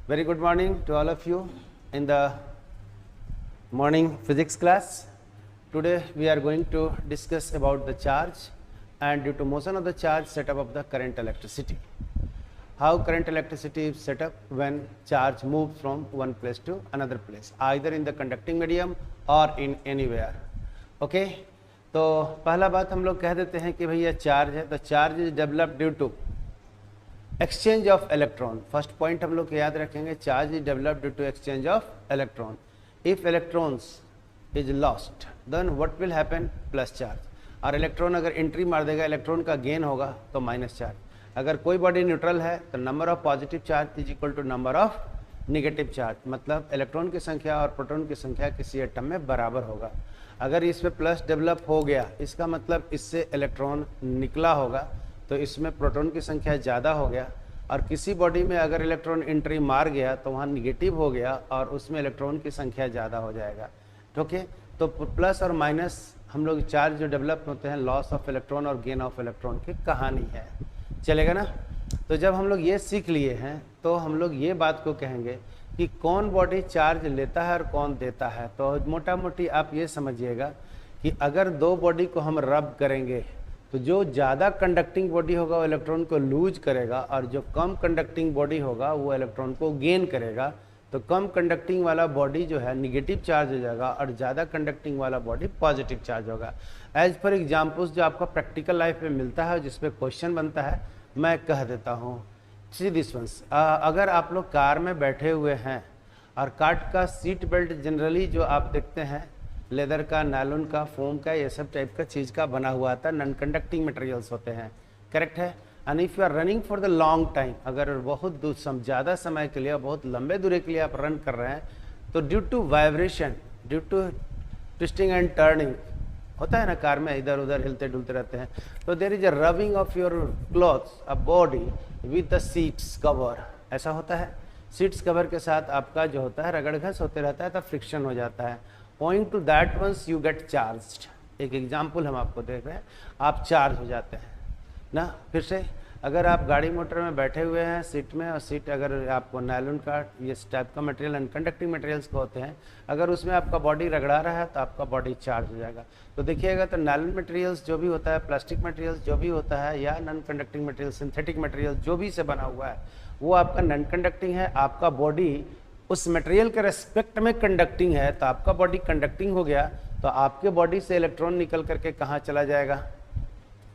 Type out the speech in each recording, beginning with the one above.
Very good morning to all of you in the morning physics class. Today we are going to discuss about the charge and due to motion of the charge setup of the current electricity. How current electricity is set up when charge moves from one place to another place, either in the conducting medium or in anywhere. Okay, तो पहला बात हम लोग कह देते हैं कि भैया चार्ज है, तो charge is develop due to exchange of electron. First point हम लोग याद रखेंगे, charge is develop due to exchange of electron. If electrons is lost then what will happen, plus charge. और इलेक्ट्रॉन अगर एंट्री मार देगा, इलेक्ट्रॉन का gain होगा तो माइनस चार्ज. अगर कोई बॉडी न्यूट्रल है तो number of positive charge is equal to number of negative charge. मतलब इलेक्ट्रॉन की संख्या और प्रोटॉन की संख्या किसी एटम में बराबर होगा. अगर इसमें प्लस डेवलप हो गया, इसका मतलब इससे इलेक्ट्रॉन निकला होगा, तो इसमें प्रोटॉन की संख्या ज़्यादा हो गया. और किसी बॉडी में अगर इलेक्ट्रॉन एंट्री मार गया तो वहाँ निगेटिव हो गया और उसमें इलेक्ट्रॉन की संख्या ज़्यादा हो जाएगा. ओके, तो प्लस और माइनस हम लोग चार्ज जो डेवलप होते हैं, लॉस ऑफ इलेक्ट्रॉन और गेन ऑफ इलेक्ट्रॉन की कहानी है. चलेगा ना. तो जब हम लोग ये सीख लिए हैं तो हम लोग ये बात को कहेंगे कि कौन बॉडी चार्ज लेता है और कौन देता है. तो मोटा मोटी आप ये समझिएगा कि अगर दो बॉडी को हम रब करेंगे तो जो ज़्यादा कंडक्टिंग बॉडी होगा वो इलेक्ट्रॉन को लूज करेगा और जो कम कंडक्टिंग बॉडी होगा वो इलेक्ट्रॉन को गेन करेगा. तो कम कंडक्टिंग वाला बॉडी जो है निगेटिव चार्ज हो जाएगा और ज़्यादा कंडक्टिंग वाला बॉडी पॉजिटिव चार्ज होगा. एज फॉर एग्जाम्पल्स जो आपका प्रैक्टिकल लाइफ में मिलता है, जिस पे क्वेश्चन बनता है, मैं कह देता हूँ. सी दिस वंस, अगर आप लोग कार में बैठे हुए हैं और कार का सीट बेल्ट जनरली जो आप देखते हैं लेदर का, नायलॉन का, फोम का, ये सब टाइप का चीज़ का बना हुआ आता है, नॉन कंडक्टिंग मटेरियल्स होते हैं. करेक्ट है. And if you are running for the long time, अगर बहुत ज़्यादा समय के लिए, बहुत लंबे दूरी के लिए आप रन कर रहे हैं, तो due to vibration, due to twisting and turning होता है ना, कार में इधर उधर हिलते डुलते रहते हैं, तो there is a rubbing of your clothes, a body with the seats cover. ऐसा होता है. सीट्स कवर के साथ आपका जो होता है रगड़ घस होते रहता है, तब फ्रिक्शन हो जाता है. Owing to that once you get charged. एक एग्जाम्पल हम आपको देख रहे हैं, आप चार्ज हो जाते हैं ना. फिर से अगर आप गाड़ी मोटर में बैठे हुए हैं सीट में, और सीट अगर आपको नायलॉन का, ये टाइप का मटेरियल अनकंडक्टिंग मटेरियल्स को होते हैं, अगर उसमें आपका बॉडी रगड़ा रहा है तो आपका बॉडी चार्ज हो जाएगा. तो देखिएगा, तो नायलॉन मटेरियल्स जो भी होता है, प्लास्टिक मटेरियल्स जो भी होता है, या non conducting material, synthetic material जो भी से बना हुआ है, वो आपका नॉन कंडक्टिंग है. आपका बॉडी उस मटेरियल के रेस्पेक्ट में कंडक्टिंग है, तो आपका बॉडी कंडक्टिंग हो गया, तो आपके बॉडी से इलेक्ट्रॉन निकल करके कहाँ चला जाएगा,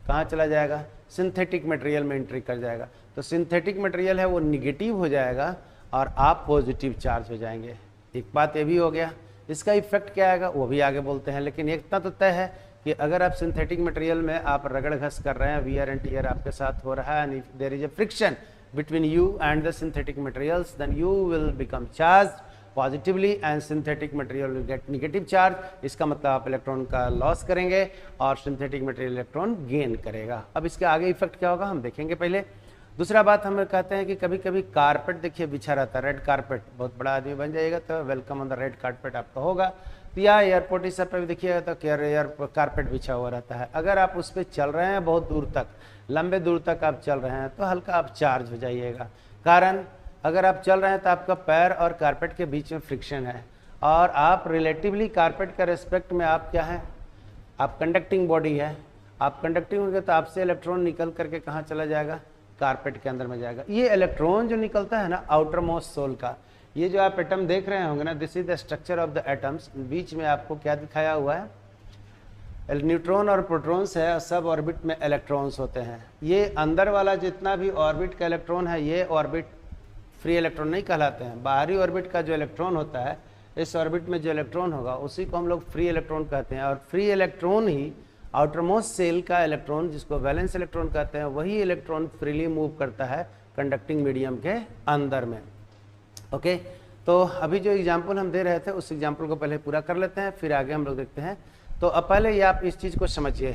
कहाँ चला जाएगा, सिंथेटिक मटेरियल में एंट्री कर जाएगा. तो सिंथेटिक मटेरियल है वो निगेटिव हो जाएगा और आप पॉजिटिव चार्ज हो जाएंगे. एक बात ये भी हो गया. इसका इफेक्ट क्या आएगा वो भी आगे बोलते हैं, लेकिन इतना तो तय है कि अगर आप सिंथेटिक मटेरियल में आप रगड़ घस कर रहे हैं, वियर एंड टियर आपके साथ हो रहा है, and if there is a friction between you and the synthetic materials, then you will become charged positively and synthetic material will get negative charge. इसका मतलब आप इलेक्ट्रॉन का लॉस करेंगे और सिंथेटिक मटेरियल इलेक्ट्रॉन गेन करेगा. अब इसके आगे इफेक्ट क्या होगा हम देखेंगे. पहले दूसरा बात हम कहते हैं कि कभी कभी कारपेट देखिए बिछा रहता है, रेड कारपेट. बहुत बड़ा आदमी बन जाएगा तो welcome on the red carpet आपका होगा. तो या एयरपोर्ट इस सब पे भी देखिएगा तो एयर कारपेट बिछा हुआ रहता है. अगर आप उस पर चल रहे हैं बहुत दूर तक, लंबे दूर तक आप चल रहे हैं, तो हल्का आप चार्ज हो जाइएगा. कारण अगर आप चल रहे हैं तो आपका पैर और कारपेट के बीच में फ्रिक्शन है, और आप रिलेटिवली कारपेट के रेस्पेक्ट में आप क्या हैं, आप कंडक्टिंग बॉडी है. आप कंडक्टिंग होंगे तो आपसे इलेक्ट्रॉन निकल करके कहाँ चला जाएगा, कारपेट के अंदर में जाएगा. ये इलेक्ट्रॉन जो निकलता है ना आउटर मोस्ट सोल का, ये जो आप एटम देख रहे होंगे ना, this is the structure of the atoms. बीच में आपको क्या दिखाया हुआ है, न्यूट्रॉन और प्रोटॉन्स है, सब ऑर्बिट में इलेक्ट्रॉन्स होते हैं. ये अंदर वाला जितना भी ऑर्बिट का इलेक्ट्रॉन है, ये ऑर्बिट फ्री इलेक्ट्रॉन नहीं कहलाते हैं. बाहरी ऑर्बिट का जो इलेक्ट्रॉन होता है, इस ऑर्बिट में जो इलेक्ट्रॉन होगा उसी को हम लोग फ्री इलेक्ट्रॉन कहते हैं. और फ्री इलेक्ट्रॉन ही आउटरमोस्ट सेल का इलेक्ट्रॉन, जिसको वैलेंस इलेक्ट्रॉन कहते हैं, वही इलेक्ट्रॉन फ्रीली मूव करता है कंडक्टिंग मीडियम के अंदर में. ओके, तो अभी जो एग्जाम्पल हम दे रहे थे उस एग्जाम्पल को पहले पूरा कर लेते हैं, फिर आगे हम लोग देखते हैं. तो अब पहले ये आप इस चीज़ को समझिए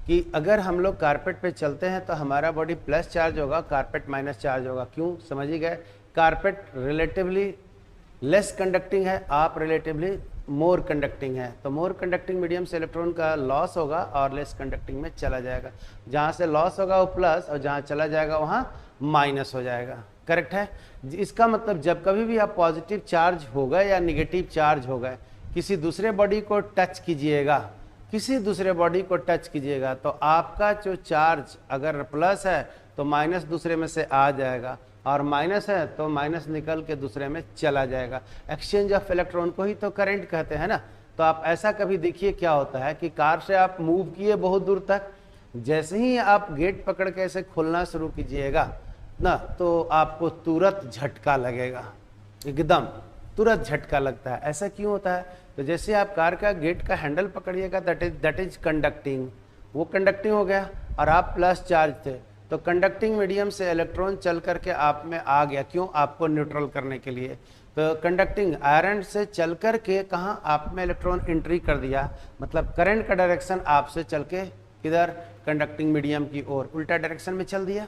कि अगर हम लोग कारपेट पे चलते हैं तो हमारा बॉडी प्लस चार्ज होगा, कारपेट माइनस चार्ज होगा. क्यों, समझ ही गए. कारपेट रिलेटिवली लेस कंडक्टिंग है, आप रिलेटिवली मोर कंडक्टिंग है. तो मोर कंडक्टिंग मीडियम से इलेक्ट्रॉन का लॉस होगा और लेस कंडक्टिंग में चला जाएगा. जहाँ से लॉस होगा वो प्लस और जहाँ चला जाएगा वहाँ माइनस हो जाएगा. करेक्ट है। इसका मतलब जब कभी भी आप पॉजिटिव चार्ज हो गए या निगेटिव चार्ज हो गए, किसी दूसरे बॉडी को टच कीजिएगा, किसी दूसरे बॉडी को टच कीजिएगा तो आपका जो चार्ज अगर प्लस है तो माइनस दूसरे में से आ जाएगा, और माइनस है तो माइनस निकल के दूसरे में चला जाएगा। एक्सचेंज ऑफ इलेक्ट्रॉन को ही तो करंट कहते हैं ना। तो आप ऐसा कभी देखिए क्या होता है कि कार से आप मूव किए बहुत दूर तक, जैसे ही आप गेट पकड़ के ऐसे खोलना शुरू कीजिएगा ना तो आपको तुरंत झटका लगेगा, एकदम तुरंत झटका लगता है। ऐसा क्यों होता है? तो जैसे आप कार का गेट का हैंडल पकड़िएगा, दैट इज कंडक्टिंग, वो कंडक्टिंग हो गया, और आप प्लस चार्ज थे तो कंडक्टिंग मीडियम से इलेक्ट्रॉन चल करके आप में आ गया। क्यों? आपको न्यूट्रल करने के लिए। तो कंडक्टिंग आयरन से चल कर के कहाँ आप में इलेक्ट्रॉन एंट्री कर दिया, मतलब करंट का डायरेक्शन आपसे चल के किधर, कंडक्टिंग मीडियम की ओर, उल्टा डायरेक्शन में चल दिया।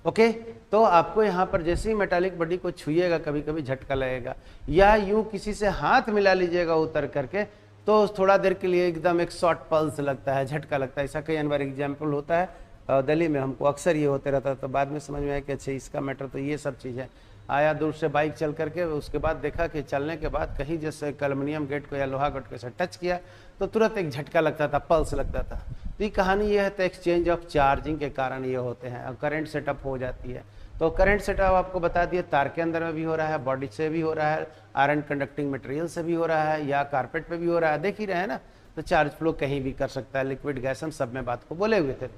ओके, तो आपको यहाँ पर जैसे ही मेटालिक बॉडी को छुइएगा कभी कभी झटका लगेगा, या यूं किसी से हाथ मिला लीजिएगा उतर करके तो थोड़ा देर के लिए एकदम एक शॉर्ट पल्स लगता है, झटका लगता है। ऐसा कई बार एग्जाम्पल होता है दिल्ली में, हमको अक्सर ये होते रहता है। तो बाद में समझ में आया कि अच्छा इसका मैटर तो ये सब चीज़ है। आया दूर से बाइक चल करके, उसके बाद देखा कि चलने के बाद कहीं जैसे एल्युमिनियम गेट को या लोहा गेट को से टच किया तो तुरंत एक झटका लगता था, पल्स लगता था। तो ये कहानी ये है, तो एक्सचेंज ऑफ चार्जिंग के कारण ये होते हैं और करंट सेटअप हो जाती है। तो करंट सेटअप आपको बता दिया, तार के अंदर में भी हो रहा है, बॉडी से भी हो रहा है, आयरन कंडक्टिंग मटेरियल से भी हो रहा है, या कारपेट पे भी हो रहा है, देख ही रहे हैं ना। तो चार्ज फ्लो कहीं भी कर सकता है, लिक्विड गैस, हम सब में बात को बोले हुए थे।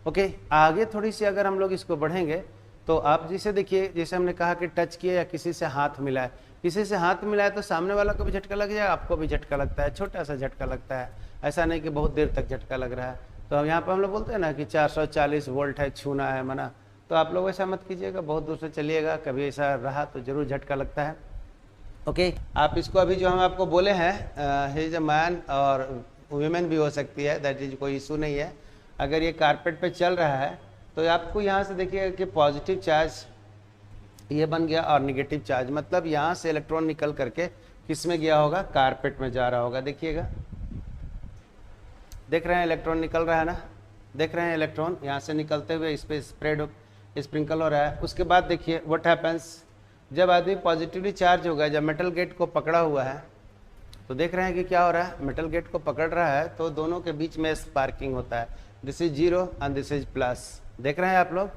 ओके, आगे थोड़ी सी अगर हम लोग इसको बढ़ेंगे तो आप जिसे देखिए, जैसे हमने कहा कि टच किए या किसी से हाथ मिलाए, किसी से हाथ मिलाए तो सामने वाला को भी झटका लग जाएगा, आपको भी झटका लगता है, छोटा सा झटका लगता है, ऐसा नहीं कि बहुत देर तक झटका लग रहा है। तो हम यहाँ पर हम लोग बोलते हैं ना कि 440 वोल्ट है, छूना है मना, तो आप लोग ऐसा मत कीजिएगा, बहुत दूर से चलिएगा, कभी ऐसा रहा तो जरूर झटका लगता है। ओके, आप इसको अभी जो हम आपको बोले हैं ही इज अ मैन और वुमेन भी हो सकती है, दैट इज कोई इशू नहीं है। अगर ये कारपेट पे चल रहा है तो आपको यहाँ से देखिएगा कि पॉजिटिव चार्ज ये बन गया और निगेटिव चार्ज, मतलब यहाँ से इलेक्ट्रॉन निकल करके किस में गया होगा, कारपेट में जा रहा होगा। देखिएगा, देख रहे हैं इलेक्ट्रॉन निकल रहा है ना, देख रहे हैं इलेक्ट्रॉन यहाँ से निकलते हुए इस पर स्प्रेड स्प्रिंकल हो रहा है। उसके बाद देखिए व्हाट हैपेंस, जब आदमी पॉजिटिवली चार्ज होगा, जब मेटल गेट को पकड़ा हुआ है तो देख रहे हैं कि क्या हो रहा है, मेटल गेट को पकड़ रहा है तो दोनों के बीच में स्पार्किंग होता है। This is zero and this is plus, देख रहे हैं आप लोग,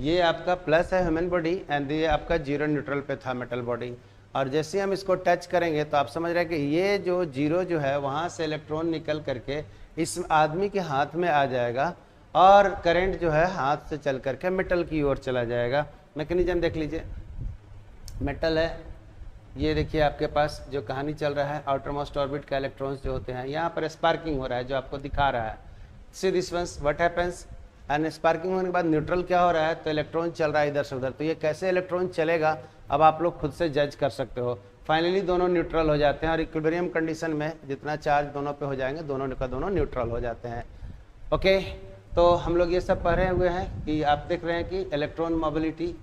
ये आपका प्लस है ह्यूमन बॉडी एंड ये आपका जीरो न्यूट्रल पे था मेटल बॉडी। और जैसे हम इसको टच करेंगे तो आप समझ रहे हैं कि ये जो जीरो जो है वहाँ से इलेक्ट्रॉन निकल करके इस आदमी के हाथ में आ जाएगा और करंट जो है हाथ से चल करके मेटल की ओर चला जाएगा। मैकेनिज्म देख लीजिए, मेटल है, ये देखिए आपके पास जो कहानी चल रहा है, आउटर मोस्ट ऑर्बिट का इलेक्ट्रॉन्स जो होते हैं, यहाँ पर स्पार्किंग हो रहा है जो आपको दिखा रहा है। See this once what happens, and sparking होने के बाद न्यूट्रल क्या हो रहा है, तो इलेक्ट्रॉन चल रहा है इधर से उधर। तो ये कैसे इलेक्ट्रॉन चलेगा अब आप लोग खुद से जज कर सकते हो। फाइनली दोनों न्यूट्रल हो जाते हैं और इक्विलिब्रियम कंडीशन में जितना चार्ज दोनों पे हो जाएंगे दोनों का दोनों न्यूट्रल हो जाते हैं। ओके, तो हम लोग ये सब पढ़े हुए हैं कि आप देख रहे हैं कि electron mobility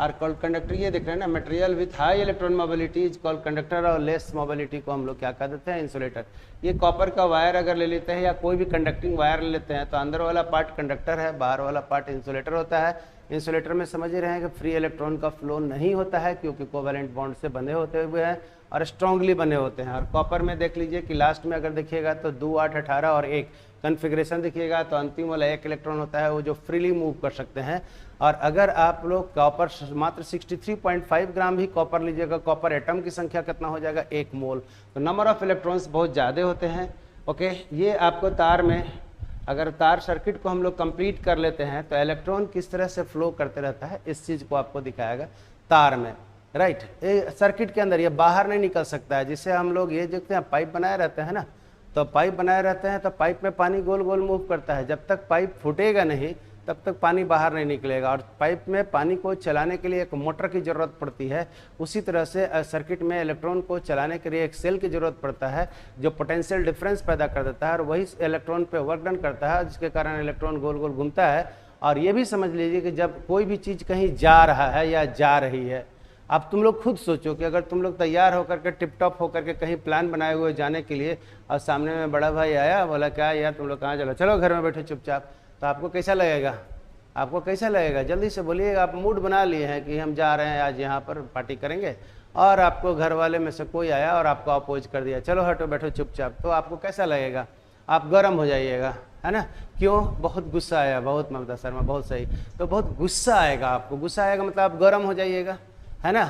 are called conductor, ये देख रहे हैं ना, material with high electron mobility is called conductor, और लेस मोबिलिटी को हम लोग क्या कह देते हैं, इंसुलेटर। ये कॉपर का वायर अगर ले लेते हैं या कोई भी कंडक्टिंग वायर ले लेते हैं तो अंदर वाला पार्ट कंडक्टर है, बाहर वाला पार्ट इंसुलेटर होता है। इंसुलेटर में समझ ही रहे हैं कि फ्री इलेक्ट्रॉन का फ्लो नहीं होता है क्योंकि कोवेलेंट बॉन्ड से बंधे होते हुए हैं और स्ट्रांगली बने होते हैं। और कॉपर में देख लीजिए कि लास्ट में अगर देखिएगा तो 2, 8, 18 और 1 कन्फिग्रेशन देखिएगा तो अंतिम वाला 1 इलेक्ट्रॉन होता है वो जो फ्रीली मूव कर सकते हैं। और अगर आप लोग कॉपर मात्र 63.5 ग्राम भी कॉपर लीजिएगा, कॉपर एटम की संख्या कितना हो जाएगा, 1 मोल, तो नंबर ऑफ इलेक्ट्रॉन्स बहुत ज़्यादा होते हैं। ओके, ये आपको तार में अगर तार सर्किट को हम लोग कंप्लीट कर लेते हैं तो इलेक्ट्रॉन किस तरह से फ्लो करते रहता है इस चीज़ को आपको दिखाएगा तार में, राइट। ये सर्किट के अंदर ये बाहर नहीं निकल सकता है, जिससे हम लोग ये देखते हैं पाइप बनाए रहते हैं ना, तो पाइप बनाए रहते हैं तो पाइप में पानी गोल गोल मूव करता है, जब तक पाइप फूटेगा नहीं तब तक पानी बाहर नहीं निकलेगा। और पाइप में पानी को चलाने के लिए एक मोटर की ज़रूरत पड़ती है, उसी तरह से सर्किट में इलेक्ट्रॉन को चलाने के लिए एक सेल की ज़रूरत पड़ता है जो पोटेंशियल डिफरेंस पैदा कर देता है और वही इलेक्ट्रॉन पे वर्क डन करता है, जिसके कारण इलेक्ट्रॉन गोल गोल घूमता है। और ये भी समझ लीजिए कि जब कोई भी चीज़ कहीं जा रहा है या जा रही है, अब तुम लोग खुद सोचो कि अगर तुम लोग तैयार होकर के टिप टॉप होकर के कहीं प्लान बनाए हुए जाने के लिए और सामने में बड़ा भाई आया, बोला क्या यार तुम लोग कहाँ चलो, चलो घर में बैठो चुपचाप, तो आपको कैसा लगेगा, आपको कैसा लगेगा? जल्दी से बोलिएगा। आप मूड बना लिए हैं कि हम जा रहे हैं आज यहाँ पर पार्टी करेंगे, और आपको घर वाले में से कोई आया और आपको अपोज कर दिया, चलो हटो बैठो चुपचाप, तो आपको कैसा लगेगा? आप गर्म हो जाइएगा, है ना? क्यों? बहुत गुस्सा आया। बहुत ममता शर्मा, बहुत सही। तो बहुत गुस्सा आएगा आपको, गुस्सा आएगा मतलब आप गर्म हो जाइएगा, है ना?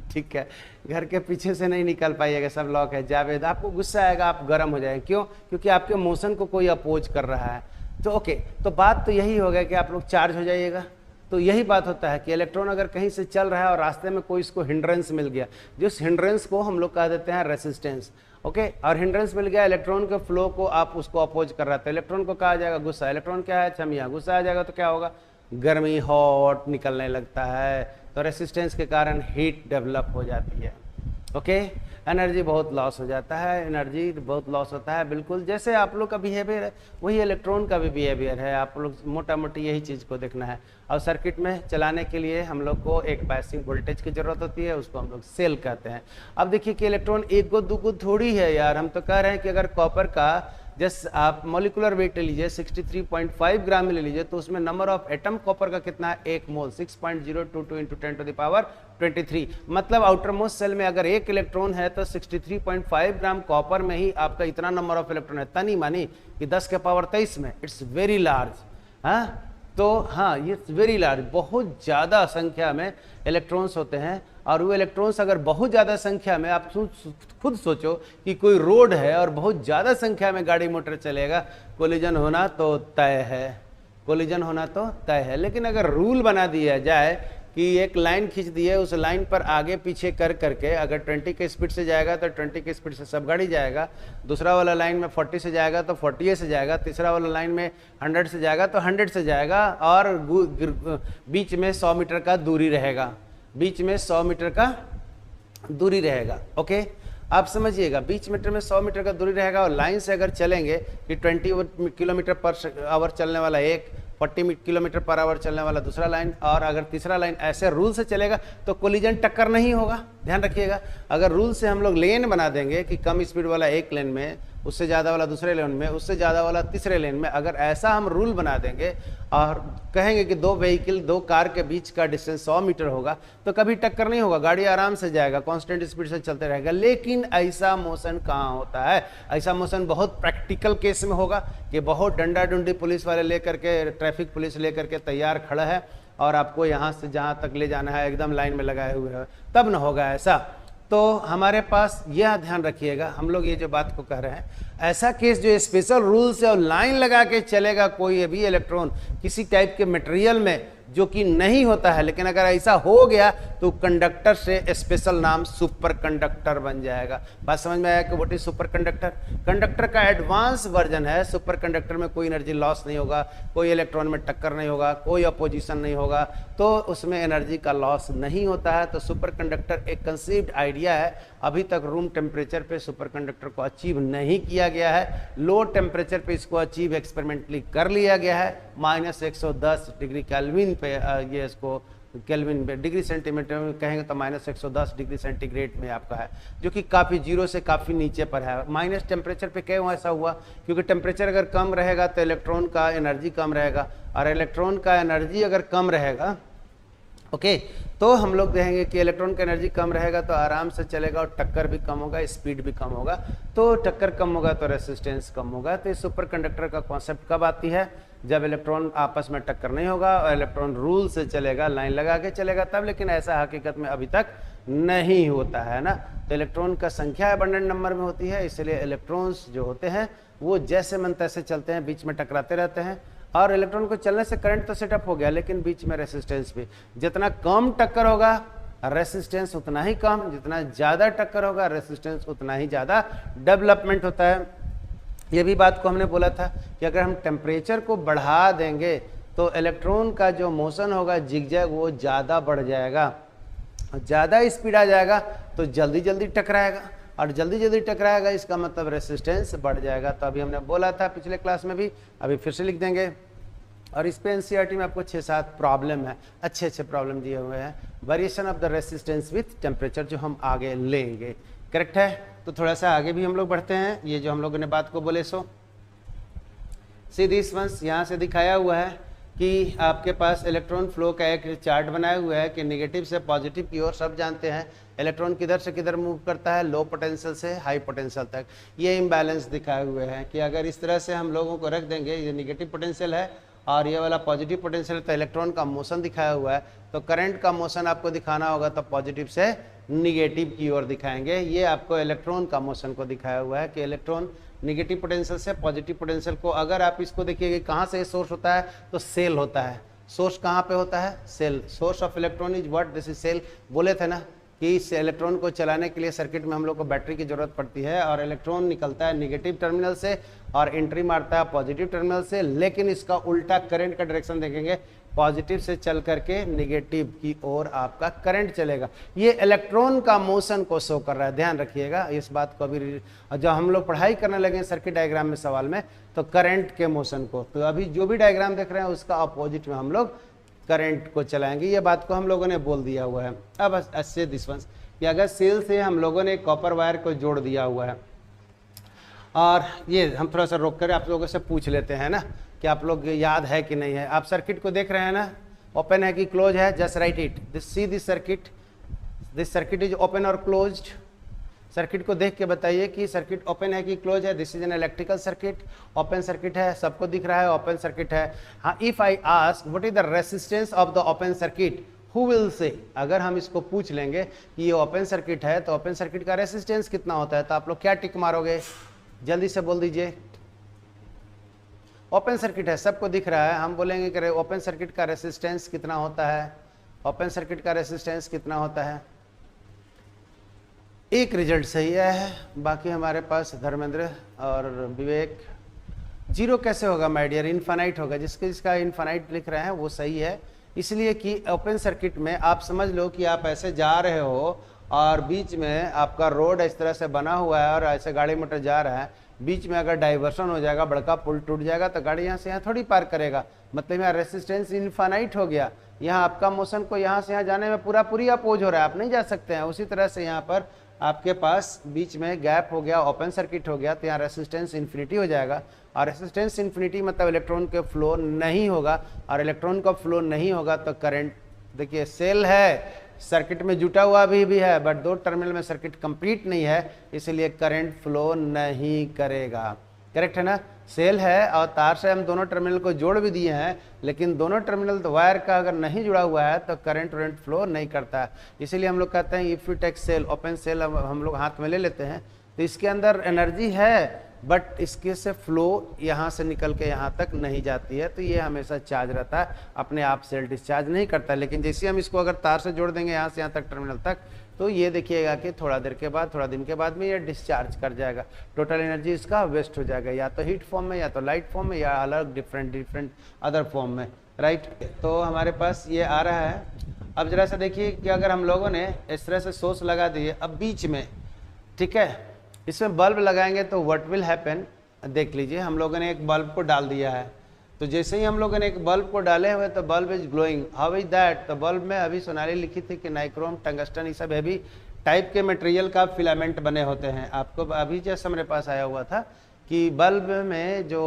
ठीक है, घर के पीछे से नहीं निकल पाइएगा, सब लॉक है। जावेद, आपको गुस्सा आएगा, आप गर्म हो जाएंगे। क्यों? क्योंकि आपके मोशन को कोई अपोज कर रहा है। तो ओके, तो बात तो यही हो गया कि आप लोग चार्ज हो जाइएगा। तो यही बात होता है कि इलेक्ट्रॉन अगर कहीं से चल रहा है और रास्ते में कोई इसको हिंड्रेंस मिल गया, जिस हिंड्रेंस को हम लोग कह देते हैं रेसिस्टेंस, ओके, और हिंड्रेंस मिल गया, इलेक्ट्रॉन के फ्लो को आप उसको अपोज कर रहा था, इलेक्ट्रॉन को कहा जाएगा गुस्सा। इलेक्ट्रॉन क्या है? छमिया। गुस्सा आ जाएगा तो क्या होगा? गर्मी, हॉट निकलने लगता है, तो रेसिस्टेंस के कारण हीट डेवलप हो जाती है। ओके, एनर्जी बहुत लॉस हो जाता है, एनर्जी बहुत लॉस होता है। बिल्कुल जैसे आप लोग का बिहेवियर है, वही इलेक्ट्रॉन का भी बिहेवियर है। आप लोग मोटा मोटी यही चीज़ को देखना है। और सर्किट में चलाने के लिए हम लोग को एक पासिंग वोल्टेज की जरूरत होती है, उसको हम लोग सेल कहते हैं। अब देखिए कि इलेक्ट्रॉन एक गो दो गो थोड़ी है यार, हम तो कह रहे हैं कि अगर कॉपर का जस्ट आप मॉलिकुलर वेट ले लीजिए 63.5 ग्राम में ले लीजिए, तो उसमें नंबर ऑफ एटम कॉपर का कितना है? 1 मोल, 6.022 इंटू 10 टू द पावर 23। मतलब आउटर मोस्ट सेल में अगर एक इलेक्ट्रॉन है तो 63.5 ग्राम कॉपर में ही आपका इतना नंबर ऑफ इलेक्ट्रॉन है। तनी मानी कि 10 के पावर 23 में, इट्स वेरी लार्ज। हाँ, तो हाँ, ये वेरी लार्ज, बहुत ज़्यादा संख्या में इलेक्ट्रॉन्स होते हैं। और वो इलेक्ट्रॉन्स अगर बहुत ज़्यादा संख्या में, आप खुद सोचो कि कोई रोड है और बहुत ज़्यादा संख्या में गाड़ी मोटर चलेगा, कोलिजन होना तो तय है, कोलिजन होना तो तय है। लेकिन अगर रूल बना दिया जाए कि एक लाइन खींच दी है, उस लाइन पर आगे पीछे कर करके अगर 20 के स्पीड से जाएगा तो 20 के स्पीड से सब गाड़ी जाएगा, दूसरा वाला लाइन में 40 से जाएगा तो 40 से जाएगा, तीसरा वाला लाइन में 100 से जाएगा तो 100 से जाएगा, और बीच में 100 मीटर का दूरी रहेगा, बीच में 100 मीटर का दूरी रहेगा। ओके, आप समझिएगा, बीच मीटर में 100 मीटर का दूरी रहेगा। और लाइन से अगर चलेंगे कि 20 किलोमीटर पर आवर चलने वाला एक, 40 किलोमीटर पर आवर चलने वाला दूसरा लाइन, और अगर तीसरा लाइन ऐसे रूल से चलेगा तो कोलिजन टक्कर नहीं होगा। ध्यान रखिएगा, अगर रूल से हम लोग लेन बना देंगे कि कम स्पीड वाला एक लेन में, उससे ज़्यादा वाला दूसरे लेन में, उससे ज़्यादा वाला तीसरे लेन में, अगर ऐसा हम रूल बना देंगे और कहेंगे कि दो व्हीकल, दो कार के बीच का डिस्टेंस 100 मीटर होगा, तो कभी टक्कर नहीं होगा, गाड़ी आराम से जाएगा, कांस्टेंट स्पीड से चलते रहेगा। लेकिन ऐसा मोशन कहाँ होता है? ऐसा मोशन बहुत प्रैक्टिकल केस में होगा कि बहुत डंडा डुंडी पुलिस वाले लेकर के, ट्रैफिक पुलिस लेकर के तैयार खड़ा है और आपको यहाँ से जहाँ तक ले जाना है एकदम लाइन में लगाए हुए है, तब न होगा ऐसा। तो हमारे पास यह ध्यान रखिएगा, हम लोग ये जो बात को कह रहे हैं, ऐसा केस जो स्पेशल रूल से और लाइन लगा के चलेगा कोई भी इलेक्ट्रॉन किसी टाइप के मटेरियल में जो कि नहीं होता है, लेकिन अगर ऐसा हो गया तो कंडक्टर से स्पेशल नाम सुपर कंडक्टर बन जाएगा। बात समझ में आया कि what is super conductor? Conductor का एडवांस वर्जन है। सुपर कंडक्टर में कोई एनर्जी लॉस नहीं होगा, कोई इलेक्ट्रॉन में टक्कर नहीं होगा, कोई अपोजिशन नहीं होगा, तो उसमें एनर्जी का लॉस नहीं होता है। तो सुपर कंडक्टर एक कंसीव्ड आइडिया है, अभी तक रूम टेम्परेचर पे सुपर कंडक्टर को अचीव नहीं किया गया है। लो टेम्परेचर पे इसको अचीव एक्सपेरिमेंटली कर लिया गया है, -110 डिग्री केल्विन पे। ये इसको केल्विन पे, डिग्री सेंटीमीटर में कहेंगे तो -110 डिग्री सेंटीग्रेड में आपका है, जो कि काफ़ी जीरो से काफ़ी नीचे पर है। माइनस टेम्परेचर पे क्यों ऐसा हुआ? क्योंकि टेम्परेचर अगर कम रहेगा तो इलेक्ट्रॉन का एनर्जी कम रहेगा, और इलेक्ट्रॉन का एनर्जी अगर कम रहेगा, ओके, तो हम लोग कहेंगे कि इलेक्ट्रॉन का एनर्जी कम रहेगा तो आराम से चलेगा और टक्कर भी कम होगा, स्पीड भी कम होगा। तो टक्कर कम होगा तो रेसिस्टेंस कम होगा। तो इस सुपर कंडक्टर का कॉन्सेप्ट कब आती है? जब इलेक्ट्रॉन आपस में टक्कर नहीं होगा और इलेक्ट्रॉन रूल से चलेगा, लाइन लगा के चलेगा तब। लेकिन ऐसा हकीकत में अभी तक नहीं होता है ना। तो इलेक्ट्रॉन का संख्या अबंडेंट नंबर में होती है, इसलिए इलेक्ट्रॉन्स जो होते हैं वो जैसे मन तैसे चलते हैं, बीच में टकराते रहते हैं। और इलेक्ट्रॉन को चलने से करंट तो सेटअप हो गया, लेकिन बीच में रेसिस्टेंस भी, जितना कम टक्कर होगा रेसिस्टेंस उतना ही कम, जितना ज़्यादा टक्कर होगा रेसिस्टेंस उतना ही ज़्यादा डेवलपमेंट होता है। ये भी बात को हमने बोला था कि अगर हम टेम्परेचर को बढ़ा देंगे तो इलेक्ट्रॉन का जो मोशन होगा जिगजैग वो ज़्यादा बढ़ जाएगा, ज़्यादा स्पीड आ जाएगा तो जल्दी जल्दी टकराएगा, और जल्दी जल्दी टकराएगा इसका मतलब रेसिस्टेंस बढ़ जाएगा। तो अभी हमने बोला था पिछले क्लास में भी, अभी फिर से लिख देंगे। और इस पे एनसीईआरटी में आपको 6-7 प्रॉब्लम है, अच्छे अच्छे प्रॉब्लम दिए हुए हैं। Variation of the resistance with temperature जो हम आगे लेंगे, करेक्ट है। तो थोड़ा सा आगे भी हम लोग बढ़ते हैं। ये जो हम लोगों ने बात को बोले सो सी दिस वंस यहाँ से दिखाया हुआ है कि आपके पास इलेक्ट्रॉन फ्लो का एक चार्ट बनाया हुआ है कि नेगेटिव से पॉजिटिव की ओर सब जानते हैं इलेक्ट्रॉन किधर से किधर मूव करता है, लो पोटेंशियल से हाई पोटेंशियल तक। ये इम्बैलेंस दिखाए हुए हैं कि अगर इस तरह से हम लोगों को रख देंगे, ये नेगेटिव पोटेंशियल है और ये वाला पॉजिटिव पोटेंशियल है, तो इलेक्ट्रॉन का मोशन दिखाया हुआ है, तो करंट का मोशन आपको दिखाना होगा तो पॉजिटिव से निगेटिव की ओर दिखाएंगे। ये आपको इलेक्ट्रॉन का मोशन को दिखाया हुआ है कि इलेक्ट्रॉन निगेटिव पोटेंशियल से पॉजिटिव पोटेंशियल को, अगर आप इसको देखिए कहाँ से सोर्स होता है तो सेल होता है। सोर्स कहाँ पे होता है? Cell. Source of electron is what? This is cell. बोले थे ना कि इस इलेक्ट्रॉन को चलाने के लिए सर्किट में हम लोग को बैटरी की जरूरत पड़ती है और इलेक्ट्रॉन निकलता है निगेटिव टर्मिनल से और एंट्री मारता है पॉजिटिव टर्मिनल से, लेकिन इसका उल्टा करंट का डायरेक्शन देखेंगे, पॉजिटिव से चल करके निगेटिव की ओर आपका करंट चलेगा। ये इलेक्ट्रॉन का मोशन को शो कर रहा है, ध्यान रखिएगा इस बात को। अभी जब हम लोग पढ़ाई करने लगे सर्किट डायग्राम में सवाल में, तो करंट के मोशन को, तो अभी जो भी डायग्राम देख रहे हैं उसका अपोजिट में हम लोग करंट को चलाएंगे। ये बात को हम लोगों ने बोल दिया हुआ है। अब अच्छे दिस कि अगर सेल से हम लोगों ने कॉपर वायर को जोड़ दिया हुआ है, और ये हम थोड़ा सा रोक कर आप लोगों से पूछ लेते हैं ना कि आप लोग याद है कि नहीं है। आप सर्किट को देख रहे हैं ना, ओपन है कि क्लोज है? Just right it, see this circuit is open और क्लोज्ड। सर्किट को देख के बताइए कि सर्किट ओपन है कि क्लोज है। This is an electrical circuit, open circuit है, सबको दिख रहा है ओपन सर्किट है। हाँ, if I ask what is the resistance of the open circuit, who will say, अगर हम इसको पूछ लेंगे कि ये ओपन सर्किट है तो ओपन सर्किट का रेसिस्टेंस कितना होता है, तो आप लोग क्या टिक मारोगे? जल्दी से बोल दीजिए। ओपन सर्किट है, सबको दिख रहा है, हम बोलेंगे कि ओपन सर्किट का रेसिस्टेंस कितना होता है, ओपन सर्किट का रेसिस्टेंस कितना होता है। एक रिजल्ट सही है, बाकी हमारे पास धर्मेंद्र और विवेक, जीरो कैसे होगा माय डियर? इनफाइनाइट होगा। जिसका इनफाइनाइट लिख रहे हैं वो सही है, इसलिए कि ओपन सर्किट में आप समझ लो कि आप ऐसे जा रहे हो और बीच में आपका रोड इस तरह से बना हुआ है और ऐसे गाड़ी मोटर जा रहा है, बीच में अगर डाइवर्सन हो जाएगा, बड़का पुल टूट जाएगा तो गाड़ी यहाँ से यहाँ थोड़ी पार करेगा, मतलब यहाँ रेसिस्टेंस इनफाइनाइट हो गया। यहाँ आपका मोशन को यहाँ से यहाँ जाने में पूरी अपोज हो रहा है, आप नहीं जा सकते हैं। उसी तरह से यहाँ पर आपके पास बीच में गैप हो गया, ओपन सर्किट हो गया, तो यहाँ रेसिस्टेंस इन्फिनिटी हो जाएगा, और रेसिस्टेंस इन्फिनिटी मतलब इलेक्ट्रॉन के फ्लो नहीं होगा, और इलेक्ट्रॉन का फ्लो नहीं होगा तो करंट, देखिए सेल है, सर्किट में जुटा हुआ भी है, बट दो टर्मिनल में सर्किट कंप्लीट नहीं है, इसलिए करंट फ्लो नहीं करेगा। करेक्ट है ना? सेल है और तार से हम दोनों टर्मिनल को जोड़ भी दिए हैं, लेकिन दोनों टर्मिनल तो वायर का अगर नहीं जुड़ा हुआ है तो करंट फ्लो नहीं करता है। इसीलिए हम लोग कहते हैं if you take cell, open cell हम लोग हाथ में ले लेते हैं तो इसके अंदर एनर्जी है, बट इसके से फ्लो यहाँ से निकल के यहाँ तक नहीं जाती है, तो ये हमेशा चार्ज रहता है, अपने आप सेल डिस्चार्ज नहीं करता। लेकिन जैसे हम इसको अगर तार से जोड़ देंगे यहाँ से यहाँ तक टर्मिनल तक, तो ये देखिएगा कि थोड़ा देर के बाद, थोड़ा दिन के बाद में ये डिस्चार्ज कर जाएगा, टोटल एनर्जी इसका वेस्ट हो जाएगा, या तो हीट फॉर्म में, या तो लाइट फॉर्म में, या अलग डिफरेंट अदर फॉर्म में। राइट, तो हमारे पास ये आ रहा है। अब जरा सा देखिए कि अगर हम लोगों ने इस तरह से सोर्स लगा दिए, अब बीच में, ठीक है, इसमें बल्ब लगाएंगे तो व्हाट विल हैपन, देख लीजिए हम लोगों ने एक बल्ब को डाल दिया है, तो जैसे ही हम लोगों ने एक बल्ब को डाले हुए तो bulb is glowing, how is that? तो बल्ब में अभी सोनाली लिखी थी कि नाइक्रोम, टंगस्टन, ये सब हैवी टाइप के मटेरियल का फिलामेंट बने होते हैं। आपको अभी जैसे मेरे पास आया हुआ था कि बल्ब में जो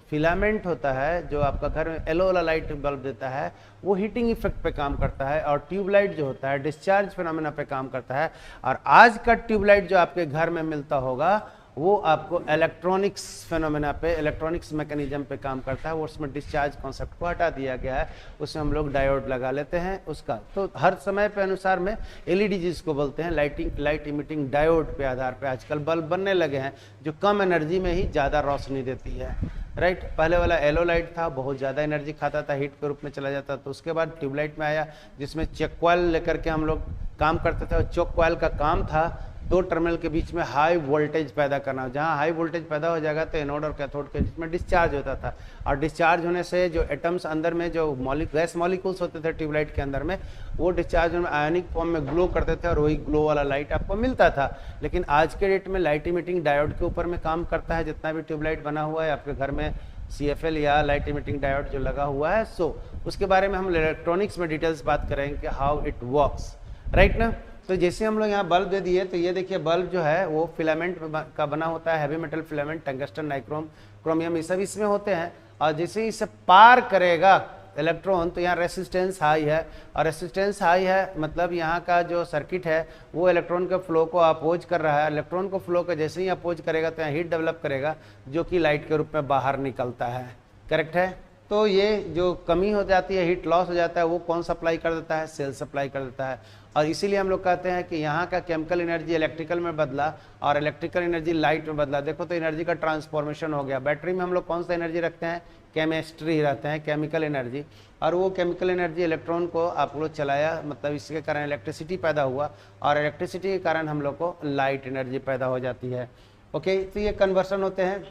फिलामेंट होता है, जो आपका घर में येलो वाला लाइट बल्ब देता है, वो हीटिंग इफेक्ट पे काम करता है, और ट्यूबलाइट जो होता है डिस्चार्ज फिनोमेना पे काम करता है। और आज का ट्यूबलाइट जो आपके घर में मिलता होगा वो आपको इलेक्ट्रॉनिक्स फिनोमेना पे, इलेक्ट्रॉनिक्स मैकेनिज्म पे काम करता है, वो उसमें डिस्चार्ज कॉन्सेप्ट को हटा दिया गया है, उसमें हम लोग डायोड लगा लेते हैं उसका। तो हर समय पे अनुसार में एलईडी जिसको बोलते हैं, लाइट इमिटिंग डायोड पे आधार पे आजकल बल्ब बनने लगे हैं जो कम एनर्जी में ही ज़्यादा रोशनी देती है। राइट, पहले वाला येलो लाइट था, बहुत ज़्यादा एनर्जी खाता था, हीट के रूप में चला जाता, तो उसके बाद ट्यूबलाइट में आया जिसमें चेक कॉइल लेकर के हम लोग काम करते थे, और चेक कॉइल का काम था दो टर्मिनल के बीच में हाई वोल्टेज पैदा करना। जहाँ हाई वोल्टेज पैदा हो जाएगा तो एनोड और कैथोड के बीच में डिस्चार्ज होता था, और डिस्चार्ज होने से जो एटम्स अंदर में जो गैस मॉलिक्यूल्स होते थे ट्यूबलाइट के अंदर में, वो डिस्चार्ज में आयनिक फॉर्म में ग्लो करते थे, और वही ग्लो वाला लाइट आपको मिलता था। लेकिन आज के डेट में लाइट इमिटिंग डायोड के ऊपर में काम करता है, जितना भी ट्यूबलाइट बना हुआ है आपके घर में, CFL या लाइट इमिटिंग डायोड जो लगा हुआ है, सो उसके बारे में हम इलेक्ट्रॉनिक्स में डिटेल्स बात करेंगे कि हाउ इट वर्क्स। राइट ना? तो जैसे हम लोग यहाँ बल्ब दे दिए, तो ये देखिए बल्ब जो है वो फिलामेंट का बना होता है, heavy metal filament, tungsten, nichrome, chromium, ये सब इसमें होते हैं। और जैसे ही इसे पार करेगा इलेक्ट्रॉन, तो यहाँ रेसिस्टेंस हाई है, और रेसिस्टेंस हाई है मतलब यहाँ का जो सर्किट है वो इलेक्ट्रॉन के फ्लो को अपोज कर रहा है। इलेक्ट्रॉन को फ्लो को जैसे ही अपोज करेगा तो यहाँ हीट डेवलप करेगा जो कि लाइट के रूप में बाहर निकलता है। करेक्ट है। तो ये जो कमी हो जाती है, हीट लॉस हो जाता है, वो कौन सप्लाई कर देता है? सेल सप्लाई कर देता है। और इसीलिए हम लोग कहते हैं कि यहाँ का केमिकल एनर्जी इलेक्ट्रिकल में बदला और इलेक्ट्रिकल एनर्जी लाइट में बदला। देखो तो एनर्जी का ट्रांसफॉर्मेशन हो गया। बैटरी में हम लोग कौन सा एनर्जी रखते हैं? केमिस्ट्री रहते हैं, केमिकल एनर्जी, और वो केमिकल एनर्जी इलेक्ट्रॉन को आप लोग चलाया, मतलब इसके कारण इलेक्ट्रिसिटी पैदा हुआ, और इलेक्ट्रिसिटी के कारण हम लोग को लाइट एनर्जी पैदा हो जाती है। ओके, तो ये कन्वर्सन होते हैं।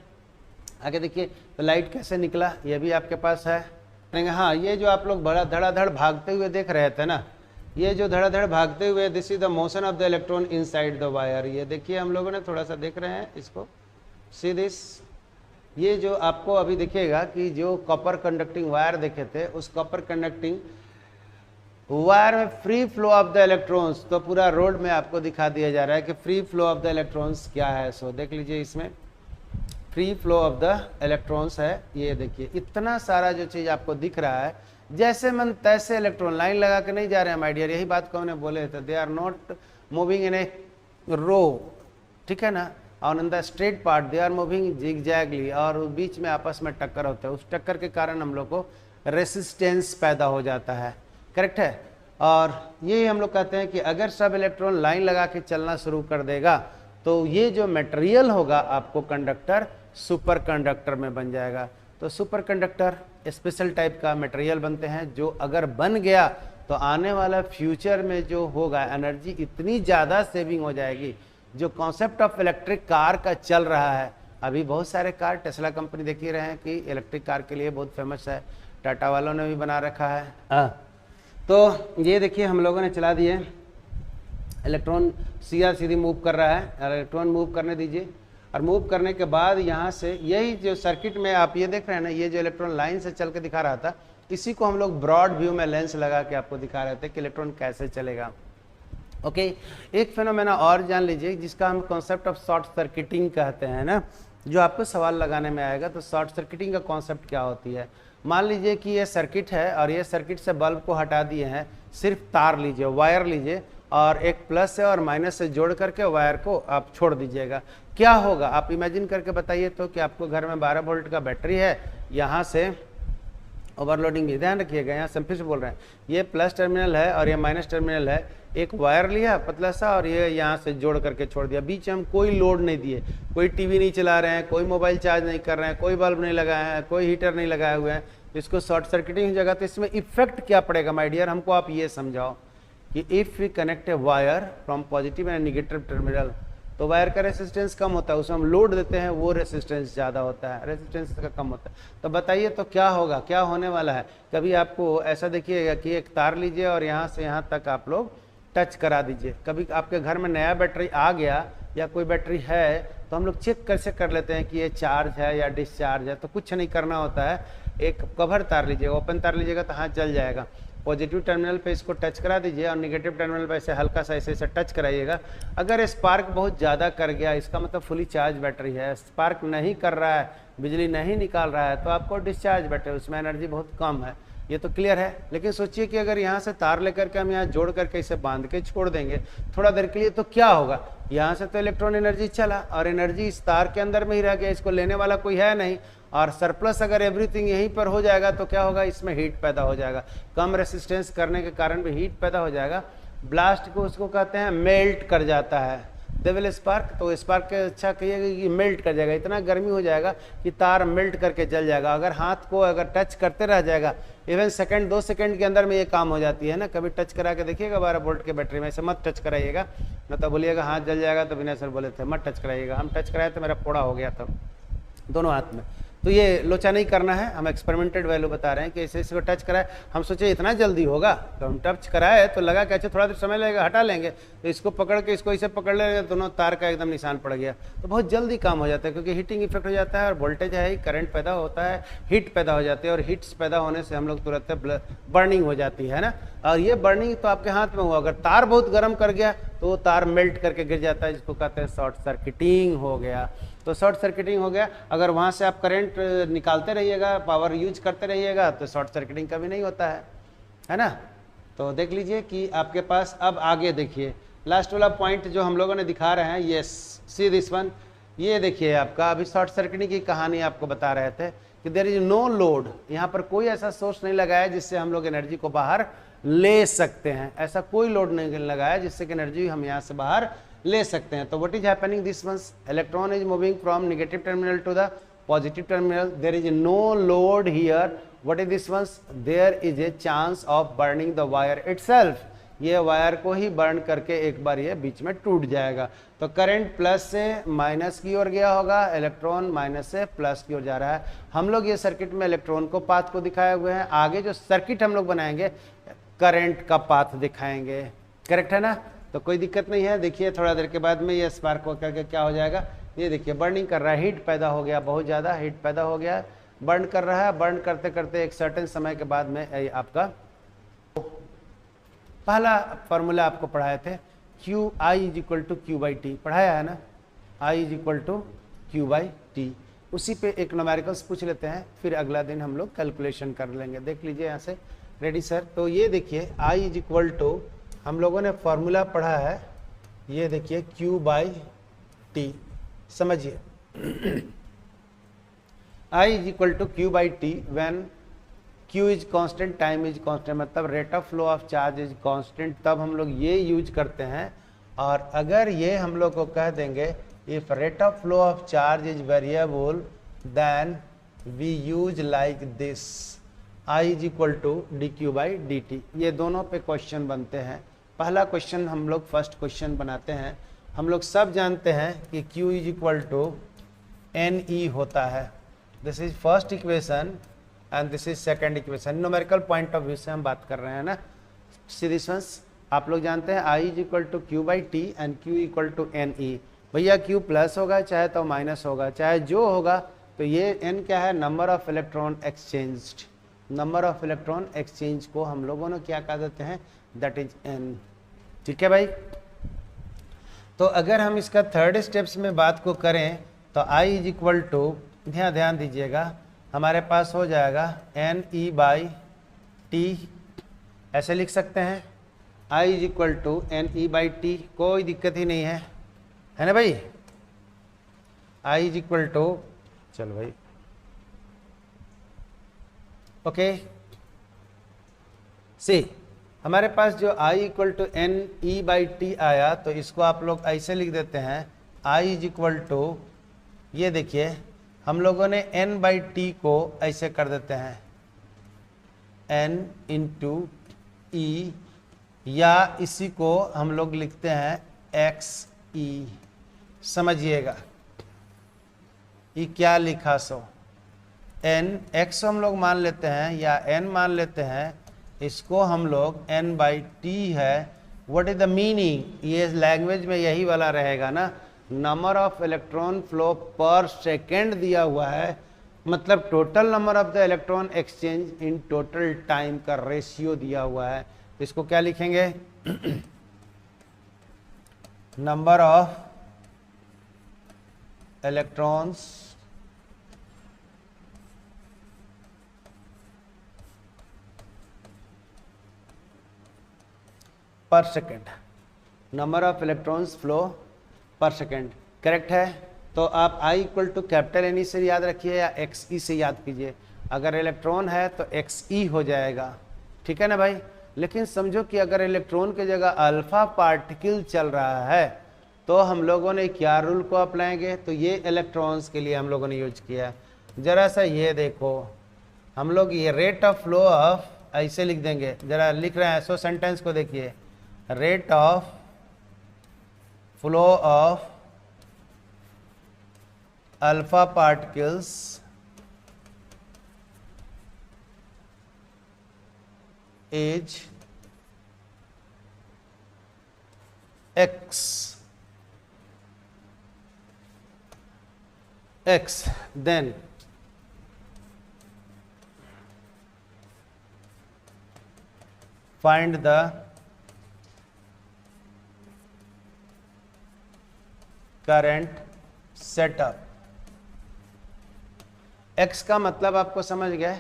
आगे देखिए तो लाइट कैसे निकला, ये भी आपके पास है। हाँ, ये जो आप लोग बड़ा धड़ाधड़ भागते हुए देख रहे थे ना, ये जो धड़ाधड़ भागते हुए, this is the motion of the electron inside the wire. ये देखिए हम लोगों ने थोड़ा सा देख रहे हैं इसको, सी दिस। ये जो आपको अभी दिखेगा कि जो कॉपर कंडक्टिंग वायर देखे थे, उस कॉपर कंडक्टिंग वायर में free flow of the electrons, तो पूरा रोड में आपको दिखा दिया जा रहा है कि free flow of the electrons क्या है। सो देख लीजिए, इसमें free flow of the electrons है। ये देखिए इतना सारा जो चीज़ आपको दिख रहा है, जैसे मन तैसे इलेक्ट्रॉन लाइन लगा के नहीं जा रहे हैं माय डियर। यही बात को हमने बोले थे, they are not moving in a row, ठीक है ना, और in the straight part they are moving zigzagly, और बीच में आपस में टक्कर होता है। उस टक्कर के कारण हम लोग को रेसिस्टेंस पैदा हो जाता है। करेक्ट है। और ये हम लोग कहते हैं कि अगर सब इलेक्ट्रॉन लाइन लगा के चलना शुरू कर देगा तो ये जो मटेरियल होगा आपको कंडक्टर, सुपर कंडक्टर में बन जाएगा। तो सुपर कंडक्टर स्पेशल टाइप का मटेरियल बनते हैं, जो अगर बन गया तो आने वाला फ्यूचर में जो होगा एनर्जी इतनी ज़्यादा सेविंग हो जाएगी। जो कॉन्सेप्ट ऑफ इलेक्ट्रिक कार का चल रहा है, अभी बहुत सारे कार, टेस्ला कंपनी देख ही रहे हैं कि इलेक्ट्रिक कार के लिए बहुत फेमस है, टाटा वालों ने भी बना रखा है। तो ये देखिए हम लोगों ने चला दिए, इलेक्ट्रॉन सीधा सीधी मूव कर रहा है। इलेक्ट्रॉन मूव करने दीजिए, और मूव करने के बाद यहाँ से यही जो सर्किट में आप ये देख रहे हैं ना, ये जो इलेक्ट्रॉन लाइन से चल के दिखा रहा था, इसी को हम लोग ब्रॉड व्यू में लेंस लगा के आपको दिखा रहे थे कि इलेक्ट्रॉन कैसे चलेगा। ओके, एक फिनोमेना और जान लीजिए जिसका हम कॉन्सेप्ट ऑफ शॉर्ट सर्किटिंग कहते हैं ना, जो आपको सवाल लगाने में आएगा। तो शॉर्ट सर्किटिंग का कॉन्सेप्ट क्या होती है? मान लीजिए कि ये सर्किट है और ये सर्किट से बल्ब को हटा दिए हैं, सिर्फ तार लीजिए, वायर लीजिए, और एक प्लस से और माइनस से जोड़ करके वायर को आप छोड़ दीजिएगा। क्या होगा आप इमेजिन करके बताइए तो, कि आपको घर में 12 वोल्ट का बैटरी है, यहाँ से ओवरलोडिंग भी, ध्यान रखिएगा, यहाँ से फिर से बोल रहे हैं, ये प्लस टर्मिनल है और ये माइनस टर्मिनल है। एक वायर लिया पतला सा और ये यहाँ से जोड़ करके छोड़ दिया, बीच में हम कोई लोड नहीं दिए, कोई टीवी नहीं चला रहे हैं, कोई मोबाइल चार्ज नहीं कर रहे हैं, कोई बल्ब नहीं लगाए हैं, कोई हीटर नहीं लगाए हुए हैं, तो इसको शॉर्ट सर्किटिंग जगह। तो इसमें इफेक्ट क्या पड़ेगा माय डियर, हमको आप ये समझाओ कि if we connect a wire from positive and negative terminal, तो वायर का रेसिस्टेंस कम होता है, उसमें हम लोड देते हैं, वो रेसिस्टेंस ज़्यादा होता है, रेसिस्टेंस का कम होता है। तो बताइए तो क्या होगा, क्या होने वाला है? कभी आपको ऐसा देखिएगा कि एक तार लीजिए और यहाँ से यहाँ तक आप लोग टच करा दीजिए। कभी आपके घर में नया बैटरी आ गया या कोई बैटरी है, तो हम लोग चेक कैसे कर लेते हैं कि ये चार्ज है या डिस्चार्ज है? तो कुछ नहीं करना होता है, एक कवर तार लीजिएगा, ओपन तार लीजिएगा तो हाथ जल जाएगा। पॉजिटिव टर्मिनल पे इसको टच करा दीजिए और नेगेटिव टर्मिनल पे ऐसे हल्का सा ऐसे ऐसे टच कराइएगा। अगर स्पार्क बहुत ज़्यादा कर गया, इसका मतलब फुली चार्ज बैटरी है। स्पार्क नहीं कर रहा है, बिजली नहीं निकाल रहा है, तो आपको डिस्चार्ज बैटरी, उसमें एनर्जी बहुत कम है। ये तो क्लियर है। लेकिन सोचिए कि अगर यहाँ से तार लेकर के हम यहाँ जोड़ करके इसे बांध के छोड़ देंगे थोड़ा देर के लिए, तो क्या होगा? यहाँ से तो इलेक्ट्रॉन एनर्जी चला और एनर्जी इस तार के अंदर में ही रह गया, इसको लेने वाला कोई है नहीं, और सरप्लस अगर एवरीथिंग यहीं पर हो जाएगा तो क्या होगा? इसमें हीट पैदा हो जाएगा। कम रेसिस्टेंस करने के कारण भी हीट पैदा हो जाएगा। ब्लास्ट को उसको कहते हैं मेल्ट कर जाता है, दे विल स्पार्क। तो स्पार्क के अच्छा कहिएगा कि मेल्ट कर जाएगा, इतना गर्मी हो जाएगा कि तार मेल्ट करके जल जाएगा। अगर हाथ को अगर टच करते रह जाएगा, इवन सेकंड 2 सेकंड के अंदर में ये काम हो जाती है ना। कभी टच करा के देखिएगा 12 वोल्ट के बैटरी में, ऐसे मत टच कराइएगा, न तो बोलिएगा हाथ जल जाएगा। तो विनय सर बोले थे मत टच कराइएगा, हम टच कराए तो मेरा फोड़ा हो गया था दोनों हाथ में। तो ये लोचा नहीं करना है, हम एक्सपेरिमेंटेड वैल्यू बता रहे हैं कि ऐसे इसको टच कराए। हम सोचे इतना जल्दी होगा, तो हम टच कराए तो लगा कि अच्छा थोड़ा देर समय लगेगा, हटा लेंगे। तो इसको पकड़ के इसको इसे पकड़ लेंगे, दोनों तार का एकदम निशान पड़ गया। तो बहुत जल्दी काम हो जाता है, क्योंकि हीटिंग इफेक्ट हो जाता है और वोल्टेज है ही, करंट पैदा होता है, हीट पैदा हो जाती है, और हीट्स पैदा होने से हम लोग तुरंत बर्निंग हो जाती है ना। और ये बर्निंग तो आपके हाथ में हुआ, अगर तार बहुत गर्म कर गया तो वो तार मेल्ट करके गिर जाता है, जिसको कहते हैं शॉर्ट सर्किटिंग हो गया। तो शॉर्ट सर्किटिंग हो गया। अगर वहाँ से आप करंट निकालते रहिएगा, पावर यूज करते रहिएगा, तो शॉर्ट सर्किटिंग कभी नहीं होता है ना। तो देख लीजिए कि आपके पास अब आगे देखिए लास्ट वाला पॉइंट जो हम लोगों ने दिखा रहे हैं, यस सी दिस वन, ये देखिए आपका अभी शॉर्ट सर्किटिंग की कहानी आपको बता रहे थे कि देयर इज नो लोड, यहाँ पर कोई ऐसा सोर्स नहीं लगाया जिससे हम लोग एनर्जी को बाहर ले सकते हैं। ऐसा कोई लोड नहीं लगाया जिससे कि एनर्जी हम यहाँ से बाहर ले सकते हैं। तो what is happening this once, electron is moving from negative terminal to the positive terminal, there is no load here. What is this once, there is a chance of burning the wire itself, ये wire को ही burn करके एक बार ये बीच में टूट जाएगा। तो करंट प्लस से माइनस की ओर गया होगा, इलेक्ट्रॉन माइनस से प्लस की ओर जा रहा है। हम लोग ये सर्किट में इलेक्ट्रॉन को पाथ को दिखाए हुए हैं, आगे जो सर्किट हम लोग बनाएंगे करंट का पाथ दिखाएंगे, करेक्ट है ना। तो कोई दिक्कत नहीं है। देखिए थोड़ा देर के बाद में ये स्पार्क होकर के क्या हो जाएगा, ये देखिए बर्निंग कर रहा है, हीट पैदा हो गया, बहुत ज़्यादा हीट पैदा हो गया, बर्न कर रहा है। बर्न करते करते एक सर्टेन समय के बाद में आपका पहला फॉर्मूला आपको पढ़ाए थे, Q I is equal to Q by T, पढ़ाया है ना, I is equal to Q by T. उसी पे एक न्यूमेरिकल्स पूछ लेते हैं, फिर अगला दिन हम लोग कैलकुलेशन कर लेंगे। देख लीजिए यहाँ से, रेडी सर। तो ये देखिए आई इज इक्वल टू, हम लोगों ने फॉर्मूला पढ़ा है, ये देखिए क्यू बाई टी, समझिए I is equal to Q by T when Q is constant, time is constant, मतलब rate of flow of charge is constant, तब हम लोग ये यूज करते हैं। और अगर ये हम लोग को कह देंगे if rate of flow of charge is variable then we use like this, I is equal to d q by d t. ये दोनों पे क्वेश्चन बनते हैं। पहला क्वेश्चन हम लोग फर्स्ट क्वेश्चन बनाते हैं। हम लोग सब जानते हैं कि Q is equal to N e होता है, this is first equation and this is second equation. Numerical point of view से हम बात कर रहे हैं ना। सीरीज आप लोग जानते हैं I is equal to Q by T and Q equal to N E. भैया क्यू प्लस होगा चाहे तो माइनस होगा, चाहे जो होगा, तो ये एन क्या है, number of electron exchanged, number of electron exchange को हम लोगों ने क्या कह देते हैं, दैट इज एन। ठीक है भाई। तो अगर हम इसका थर्ड स्टेप्स में बात को करें तो आई इज इक्वल टू, ध्यान दीजिएगा, हमारे पास हो जाएगा एन ई बाई टी, ऐसे लिख सकते हैं, I is equal to N E by T, कोई दिक्कत ही नहीं है ना भाई। आई इज इक्वल टू, चलो भाई ओके, सी हमारे पास जो I equal to N E by T आया, तो इसको आप लोग ऐसे लिख देते हैं, आई इज इक्वल टू, ये देखिए हम लोगों ने n बाई टी को ऐसे कर देते हैं n इंटू ई, या इसी को हम लोग लिखते हैं x e, समझिएगा ये क्या लिखा, सो n x हम लोग मान लेते हैं या n मान लेते हैं, इसको हम लोग n बाई टी है। व्हाट इज द मीनिंग, ये लैंग्वेज में यही वाला रहेगा ना, number of electron flow per second दिया हुआ है, मतलब total number of the electron exchange in total time का रेशियो दिया हुआ है। इसको क्या लिखेंगे, number of electrons per second, number of electrons flow per second, correct है। तो आप I equal to capital n e से याद रखिए या एक्स ई से याद कीजिए, अगर इलेक्ट्रॉन है तो एक्स ई हो जाएगा, ठीक है ना भाई। लेकिन समझो कि अगर इलेक्ट्रॉन की जगह अल्फा पार्टिकल चल रहा है तो हम लोगों ने क्या रूल को अपनाएंगे, तो ये इलेक्ट्रॉन्स के लिए हम लोगों ने यूज किया। जरा सा ये देखो, हम लोग ये रेट ऑफ फ्लो ऑफ ऐसे लिख देंगे, जरा लिख रहे हैं, सो सेंटेंस को देखिए, rate of flow of alpha particles is x, then find the current setup. x का मतलब आपको समझ गए,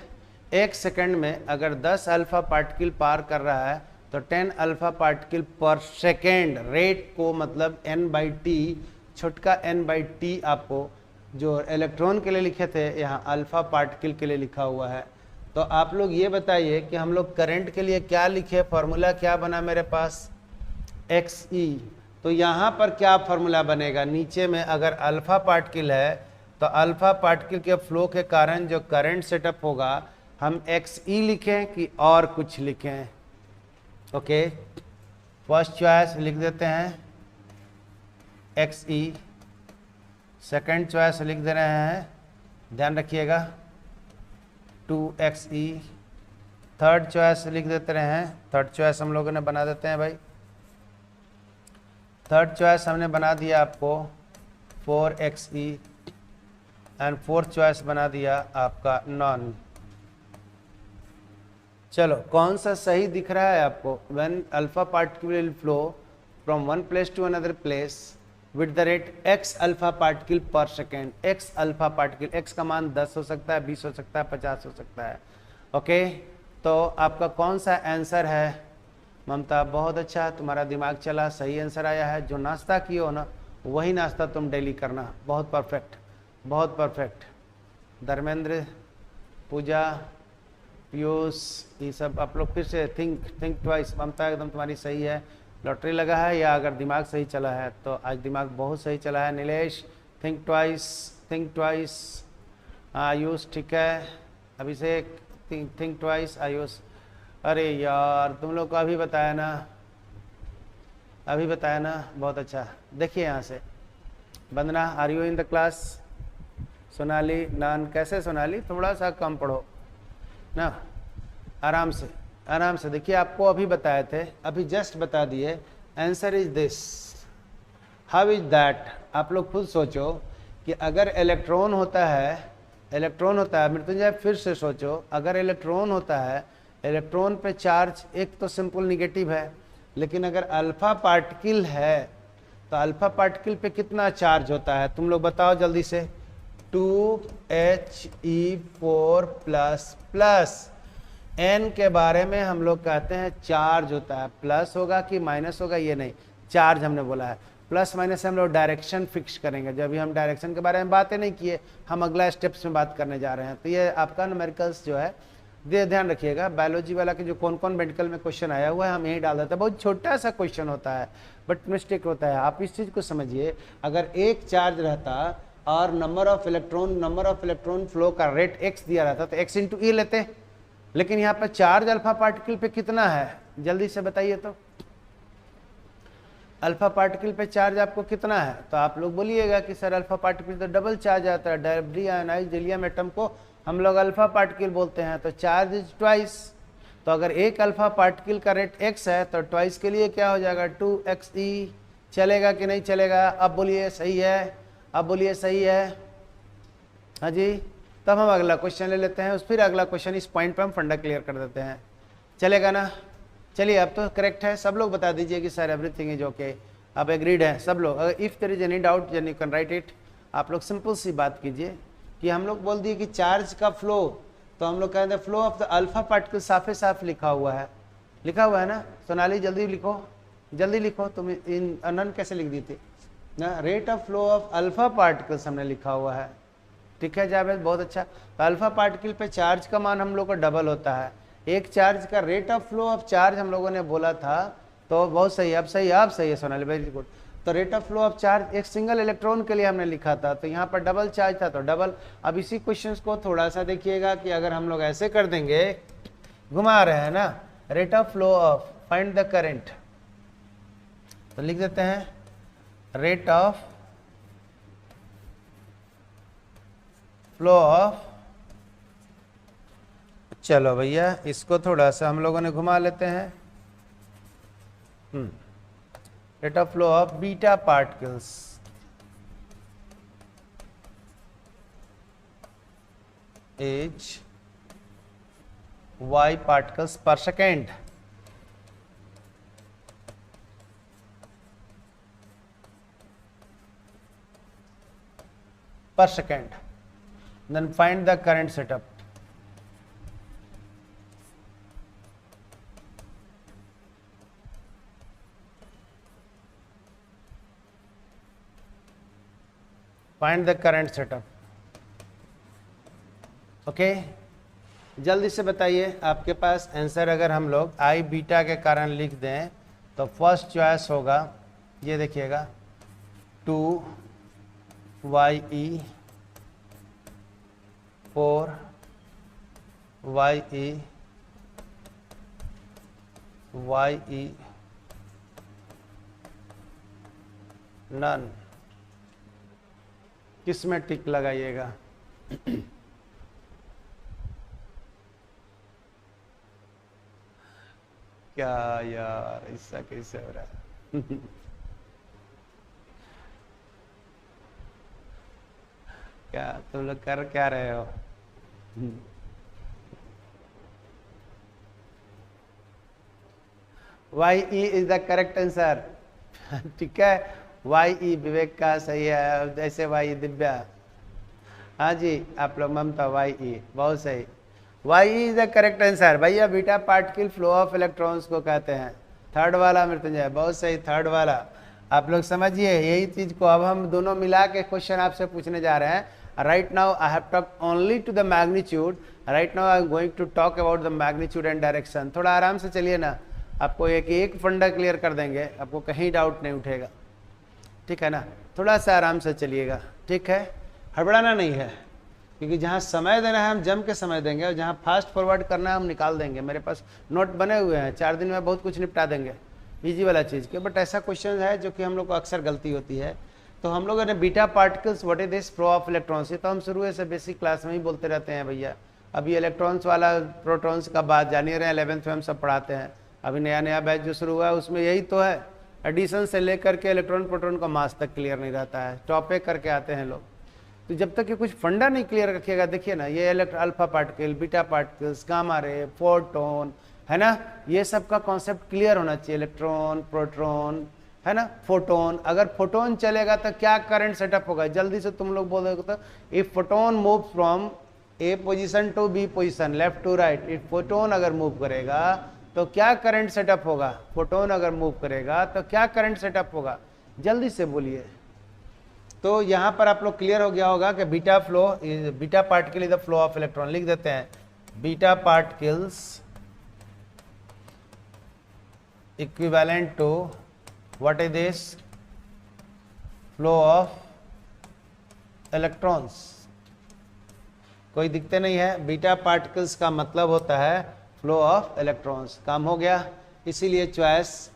एक सेकंड में अगर 10 अल्फा पार्टिकल पार कर रहा है तो 10 alpha particle per second rate को मतलब n/t, छोटका n/t आपको जो इलेक्ट्रॉन के लिए लिखे थे यहाँ अल्फा पार्टिकल के लिए लिखा हुआ है। तो आप लोग ये बताइए कि हम लोग करंट के लिए क्या लिखे, फॉर्मूला क्या बना मेरे पास XE। तो यहाँ पर क्या फॉर्मूला बनेगा, नीचे में अगर अल्फा पार्टिकल है तो अल्फा पार्टिकल के फ्लो के कारण जो करंट सेटअप होगा हम XE लिखें कि और कुछ लिखें। ओके, फर्स्ट चॉइस लिख देते हैं XE, सेकंड चॉइस लिख दे रहे हैं, ध्यान रखिएगा 2XE, थर्ड चॉइस लिख देते रहे हैं, थर्ड चॉइस हम लोगों ने बना देते हैं भाई, थर्ड चॉइस हमने बना दिया आपको 4XE एंड फोर्थ चॉइस बना दिया आपका नॉन। चलो कौन सा सही दिख रहा है आपको, when alpha particle will flow from one place to another place with the rate x alpha particle per second. x alpha particle, x का मान 10 हो सकता है, 20 हो सकता है, 50 हो सकता है। ओके, तो आपका कौन सा आंसर है ममता, बहुत अच्छा, तुम्हारा दिमाग चला, सही आंसर आया है। जो नाश्ता किए हो ना वही नाश्ता तुम डेली करना, बहुत परफेक्ट, बहुत परफेक्ट। धर्मेंद्र, पूजा, पीयूष, ये सब आप लोग फिर से थिंक ट्वाइस। ममता एकदम तुम्हारी सही है, लॉटरी लगा है या अगर दिमाग सही चला है तो आज दिमाग बहुत सही चला है। Nilesh, think twice. आयुष ठीक है, अभिषेक थिंक ट्वाइस। आयुष, अरे यार तुम लोग को अभी बताया ना, बहुत अच्छा। देखिए यहाँ से, Vandana, are you in the class? Sonali, नान, कैसे सोनाली, थोड़ा सा कम पढ़ो ना, आराम से देखिए, आपको अभी बताए थे, अभी जस्ट बता दिए। Answer is this, how is that. आप लोग खुद सोचो कि अगर इलेक्ट्रॉन होता है मृत्युंजय फिर से सोचो, अगर इलेक्ट्रॉन होता है, इलेक्ट्रॉन पे चार्ज एक तो सिंपल निगेटिव है, लेकिन अगर अल्फा पार्टिकल है तो अल्फा पार्टिकल पे कितना चार्ज होता है, तुम लोग बताओ जल्दी से। 2He4++। n के बारे में हम लोग कहते हैं चार्ज होता है, प्लस होगा कि माइनस होगा ये नहीं, चार्ज हमने बोला है। प्लस माइनस से हम लोग डायरेक्शन फिक्स करेंगे, जब भी हम डायरेक्शन के बारे में बातें नहीं किए, हम अगला स्टेप्स में बात करने जा रहे हैं। तो ये आपका न्यूमेरिकल्स जो है ध्यान रखिएगा, बायोलॉजी वाला के जो कौन कौन मेडिकल में क्वेश्चन आया हुआ है हम यही डाल देते हैं। बहुत छोटा सा क्वेश्चन होता है बट मिस्टेक होता है। आप इस चीज़ को समझिए, अगर एक चार्ज रहता और नंबर ऑफ इलेक्ट्रॉन फ्लो का रेट x दिया रहता तो x इंटू ई लेते, लेकिन यहाँ पर चार्ज अल्फा पार्टिकल पे कितना है, जल्दी से बताइए तो। अल्फा पार्टिकल पे चार्ज आपको कितना है, तो आप लोग बोलिएगा कि सर अल्फा पार्टिकल तो डबल चार्ज आता है, डबली आयनाइज्ड हीलियम एटम को हम लोग अल्फा पार्टिकल बोलते हैं, तो चार्ज इज ट्वाइस। तो अगर एक अल्फा पार्टिकल का रेट x है तो ट्वाइस के लिए क्या हो जाएगा 2xe। चलेगा कि नहीं चलेगा, अब बोलिए सही है, हाँ जी। तब हम अगला क्वेश्चन ले लेते हैं, फिर अगला क्वेश्चन इस पॉइंट पे हम फंडा क्लियर कर देते हैं, चलेगा ना। चलिए अब तो करेक्ट है, सब लोग बता दीजिए कि सर एवरीथिंग इज ओके, अब एग्रीड है सब लोग। अगर if there is any doubt then you can write it. आप लोग सिंपल सी बात कीजिए कि हम लोग बोल दिए कि चार्ज का फ्लो, तो हम लोग कहते हैं flow of the alpha particle, साफे साफ लिखा हुआ है ना। सोनाली जल्दी लिखो, तुम इन अनन कैसे लिख दी थी ना, rate of flow of alpha particles हमने लिखा हुआ है, ठीक है जावेद, बहुत अच्छा। तो अल्फा पार्टिकल पे चार्ज का मान हम लोग को डबल होता है, एक चार्ज का rate of flow of charge हम लोगों ने बोला था, तो बहुत सही, अब सही है सोनाली, वेरी गुड। तो rate of flow of charge एक सिंगल इलेक्ट्रॉन के लिए हमने लिखा था, तो यहाँ पर डबल चार्ज था तो डबल। अब इसी क्वेश्चन को थोड़ा सा देखिएगा कि अगर हम लोग ऐसे कर देंगे, घुमा रहे हैं ना, rate of flow of, find the current, तो लिख देते हैं रेट ऑफ फ्लो ऑफ, चलो भैया इसको थोड़ा सा हम लोगों ने घुमा लेते हैं, rate of flow of beta particles is y particles पर second. per second. Then find the current setup. Find the current setup. Okay जल्दी से बताइए, आपके पास आंसर अगर हम लोग आई बीटा के कारण लिख दें तो फर्स्ट चॉइस होगा, ये देखिएगा 2YE 4YE YE नन। किस में टिक लगाइएगा? क्या यार ऐसा कैसे हो रहा है? क्या तुम लोग कर क्या रहे हो? YE is the correct answer. ठीक है, YE विवेक का सही है, जैसे YE दिव्या। हाँ जी, आप लोग ममता YE बहुत सही। YE is the correct answer भैया। Beta particle flow of electrons को कहते हैं। थर्ड वाला मृत्युंजय बहुत सही, थर्ड वाला। आप लोग समझिए यही चीज को अब हम दोनों मिला के क्वेश्चन आपसे पूछने जा रहे हैं। Right now I have talk only to the magnitude. Right now I am going to talk about the magnitude and direction. थोड़ा आराम से चलिए ना, आपको एक फंडा क्लियर कर देंगे, आपको कहीं डाउट नहीं उठेगा। ठीक है ना, थोड़ा सा आराम से चलिएगा। ठीक है, हड़बड़ाना नहीं है, क्योंकि जहाँ समय देना है हम जम के समय देंगे और जहाँ फास्ट फॉरवर्ड करना है हम निकाल देंगे। मेरे पास नोट बने हुए हैं, 4 दिन में बहुत कुछ निपटा देंगे इजी वाला चीज़ के। बट ऐसा क्वेश्चन है जो कि हम लोग को अक्सर गलती होती है। तो हम लोगों ने beta particles what is this flow of electrons, ये तो हम शुरू से बेसिक क्लास में ही बोलते रहते हैं भैया। अभी इलेक्ट्रॉन्स वाला प्रोटॉन्स का बात जानिए रहे हैं, 11th में हम सब पढ़ाते हैं। अभी नया बैच जो शुरू हुआ है उसमें यही तो है, एडिशन से लेकर के इलेक्ट्रॉन प्रोटॉन का मास तक क्लियर नहीं रहता है, टॉपिक करके आते हैं लोग। तो जब तक ये कुछ फंडा नहीं क्लियर रखिएगा, देखिए ना ये alpha particle, beta particles, gamma ray, photon, है ना, ये सब का कॉन्सेप्ट क्लियर होना चाहिए। इलेक्ट्रॉन, प्रोटॉन, है ना, फोटोन। अगर फोटोन चलेगा तो क्या करंट सेटअप होगा? जल्दी से तुम लोग बोलोगे तो if photon move from A position to B position, left to right, if photon अगर मूव करेगा तो क्या करंट सेटअप होगा? फोटोन अगर मूव करेगा तो क्या करंट सेटअप होगा? जल्दी से बोलिए। तो यहाँ पर आप लोग क्लियर हो गया होगा कि beta particle is the flow of electron. लिख देते हैं beta particles equivalent to what is this flow of electrons. कोई दिक्कत नहीं है, बीटा पार्टिकल्स का मतलब होता है फ्लो ऑफ इलेक्ट्रॉन्स। काम हो गया, इसीलिए चॉइस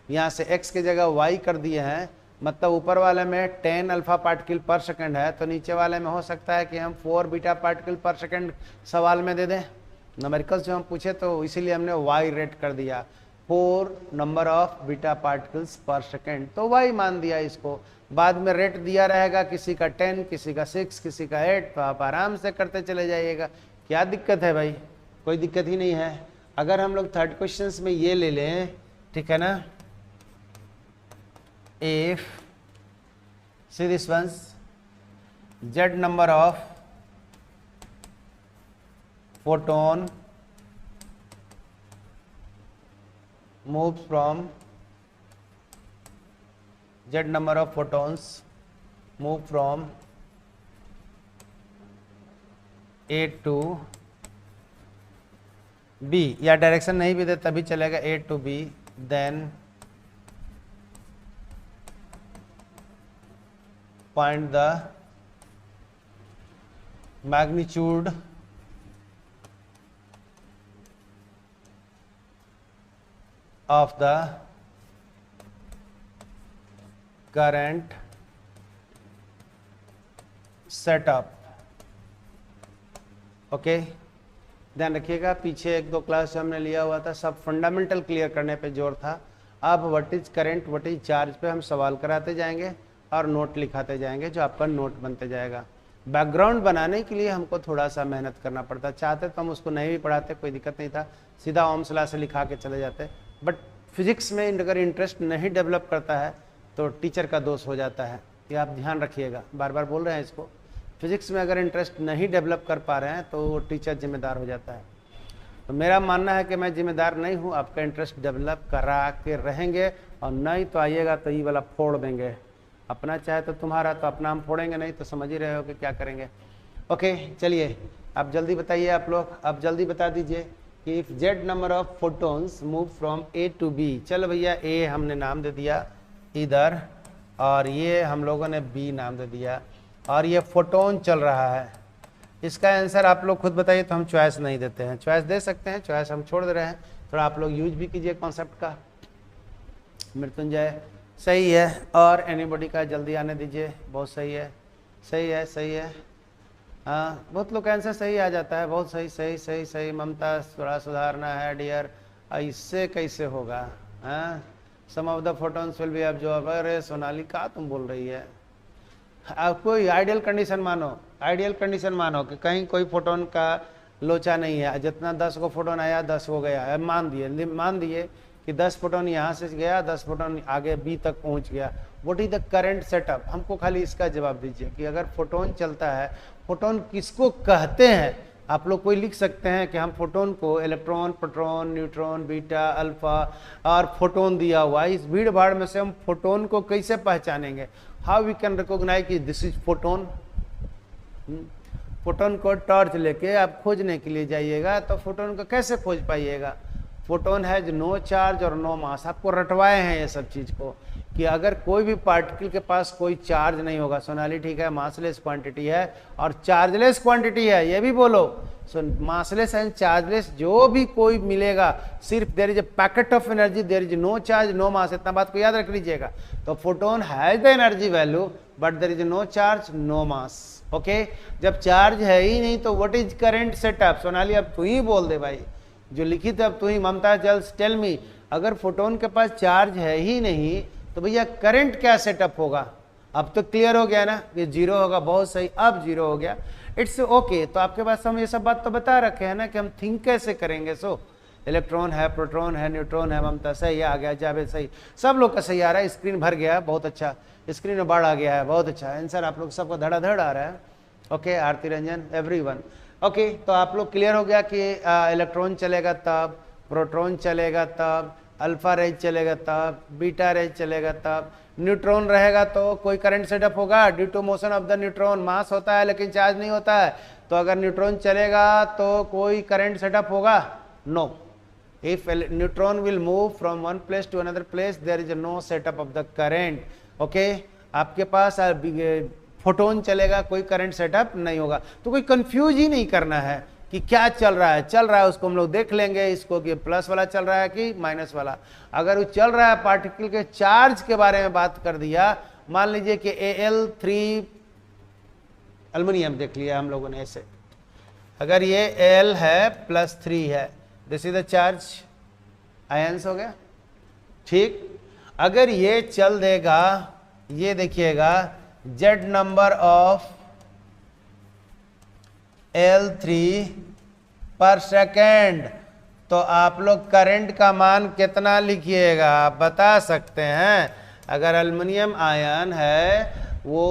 यहाँ से x की जगह y कर दिए हैं। मतलब ऊपर वाले में 10 अल्फा पार्टिकल पर सेकंड है, तो नीचे वाले में हो सकता है कि हम 4 बीटा पार्टिकल पर सेकंड सवाल में दे दें। न्यूमेरिकल्स जो हम पूछे तो इसीलिए हमने y रेट कर दिया, 4 नंबर ऑफ बीटा पार्टिकल्स पर सेकंड, तो y मान दिया इसको। बाद में रेट दिया रहेगा, किसी का 10, किसी का 6, किसी का 8, तो आप आराम से करते चले जाइएगा। क्या दिक्कत है भाई? कोई दिक्कत ही नहीं है। अगर हम लोग थर्ड क्वेश्चन में ये ले लें, ठीक है ना, if see this ones z number of photon moves from z number of photons move from A to B, या डायरेक्शन नहीं भी दे तभी चलेगा, A to B, then find the magnitude of the current setup। Okay, ध्यान रखिएगा, पीछे 1-2 class हमने लिया हुआ था, सब फंडामेंटल क्लियर करने पे जोर था। अब what is current, what is charge पे हम सवाल कराते जाएंगे और नोट लिखाते जाएंगे, जो आपका नोट बनते जाएगा। बैकग्राउंड बनाने के लिए हमको थोड़ा सा मेहनत करना पड़ता, चाहते तो हम उसको नहीं भी पढ़ाते, कोई दिक्कत नहीं था, सीधा ओम्स लॉ से लिखा के चले जाते। बट फिजिक्स में अगर इंटरेस्ट नहीं डेवलप करता है तो टीचर का दोष हो जाता है, ये आप ध्यान रखिएगा। बार बार बोल रहे हैं इसको, फिजिक्स में अगर इंटरेस्ट नहीं डेवलप कर पा रहे हैं तो वो टीचर जिम्मेदार हो जाता है। तो मेरा मानना है कि मैं जिम्मेदार नहीं हूँ, आपका इंटरेस्ट डेवलप करा के रहेंगे, और नहीं तो आइएगा तो ये वाला फोड़ देंगे। अपना चाहे तो तुम्हारा, तो अपना हम फोड़ेंगे, नहीं तो समझ ही रहे हो कि क्या करेंगे। ओके चलिए आप जल्दी बताइए, आप लोग आप जल्दी बता दीजिए कि if z number of photons move from A to B, चलो भैया ए हमने नाम दे दिया इधर, और ये हम लोगों ने बी नाम दे दिया, और ये फोटोन चल रहा है। इसका आंसर आप लोग खुद बताइए, तो हम चॉइस नहीं देते हैं। चॉइस दे सकते हैं, चॉइस हम छोड़ दे रहे हैं, थोड़ा आप लोग यूज भी कीजिए कॉन्सेप्ट का। मृत्युंजय सही है, और एनीबॉडी का जल्दी आने दीजिए, बहुत सही है, सही है, सही है। हाँ बहुत लोग का आंसर सही आ जाता है, बहुत सही सही सही सही। ममता थोड़ा सुधारना है डियर, इससे कैसे होगा। हाँ some of the photons will be absorb. अरे सोनाली का तुम बोल रही है, आप कोई आइडियल कंडीशन मानो, आइडियल कंडीशन मानो कि कहीं कोई फोटोन का लोचा नहीं है, जितना 10 को फोटोन आया 10 हो गया, मान दिए कि 10 फोटोन यहाँ से गया, 10 फोटोन आगे बी तक पहुँच गया। What is the current setup, हमको खाली इसका जवाब दीजिए कि अगर फोटोन चलता है, फोटोन किसको कहते हैं। आप लोग कोई लिख सकते हैं कि हम फोटोन को electron, proton, neutron, beta, alpha और फोटोन दिया हुआ है, इस भीड़ भाड़ में से हम फोटोन को कैसे पहचानेंगे। हाउ वी कैन रिकॉग्नाइज कि दिस इज फोटोन। फोटोन को टॉर्च लेके आप खोजने के लिए जाइएगा, तो फोटोन को कैसे खोज पाइएगा। फोटोन हैज नो चार्ज और नो मास। आपको रटवाए हैं ये सब चीज को कि अगर कोई भी पार्टिकल के पास कोई चार्ज नहीं होगा, सोनाली ठीक है, मासलेस क्वांटिटी है और चार्जलेस क्वांटिटी है, ये भी बोलो। सो मासलेस एंड चार्जलेस जो भी कोई मिलेगा, सिर्फ there is a packet of energy, there is no charge no mass, इतना बात को याद रख लीजिएगा। तो photon has the energy value but there is no charge no mass. Okay जब चार्ज है ही नहीं तो what is current setup. Sonali अब तू ही बोल दे भाई, जो लिखी थी अब तू ही। ममता जल्द टेल मी, अगर फोटोन के पास चार्ज है ही नहीं तो भैया करंट क्या सेटअप होगा। अब तो क्लियर हो गया ना, ये जीरो होगा, बहुत सही, अब जीरो हो गया, इट्स ओके। तो आपके पास हम ये सब बात तो बता रखे हैं ना कि हम थिंक कैसे करेंगे। सो इलेक्ट्रॉन है, प्रोटॉन है, न्यूट्रॉन है, ममता सही आ गया, जावेद सही, सब लोग का सही आ रहा है। स्क्रीन भर गया, बहुत अच्छा, स्क्रीन में बाढ़ आ गया है, बहुत अच्छा आंसर आप लोग सबको धड़ाधड़ आ रहा है। ओके आरती रंजन एवरीवन। ओके तो आप लोग क्लियर हो गया कि इलेक्ट्रॉन चलेगा तब, प्रोटॉन चलेगा तब, अल्फा रेज चलेगा तब, बीटा रेज चलेगा तब, न्यूट्रॉन रहेगा तो कोई करंट सेटअप होगा due to motion of the neutron. Mass होता है लेकिन चार्ज नहीं होता है, तो अगर न्यूट्रॉन चलेगा तो कोई करंट सेटअप होगा, no. If neutron will move from one place to another place there is no setup of the current. Okay आपके पास फोटोन चलेगा, कोई करंट सेटअप नहीं होगा। तो कोई कंफ्यूज ही नहीं करना है कि क्या चल रहा है उसको हम लोग देख लेंगे, इसको कि प्लस वाला चल रहा है कि माइनस वाला। अगर वो चल रहा है, पार्टिकल के चार्ज के बारे में बात कर दिया, मान लीजिए कि Al3 एल्युमिनियम देख लिया हम लोगों ने ऐसे, अगर ये Al है +3 है, this is the charge, ions हो गया ठीक। अगर ये चल देगा, ये देखिएगा Z नंबर ऑफ L3 पर सेकेंड, तो आप लोग करंट का मान कितना लिखिएगा आप बता सकते हैं। अगर एल्युमिनियम आयन है वो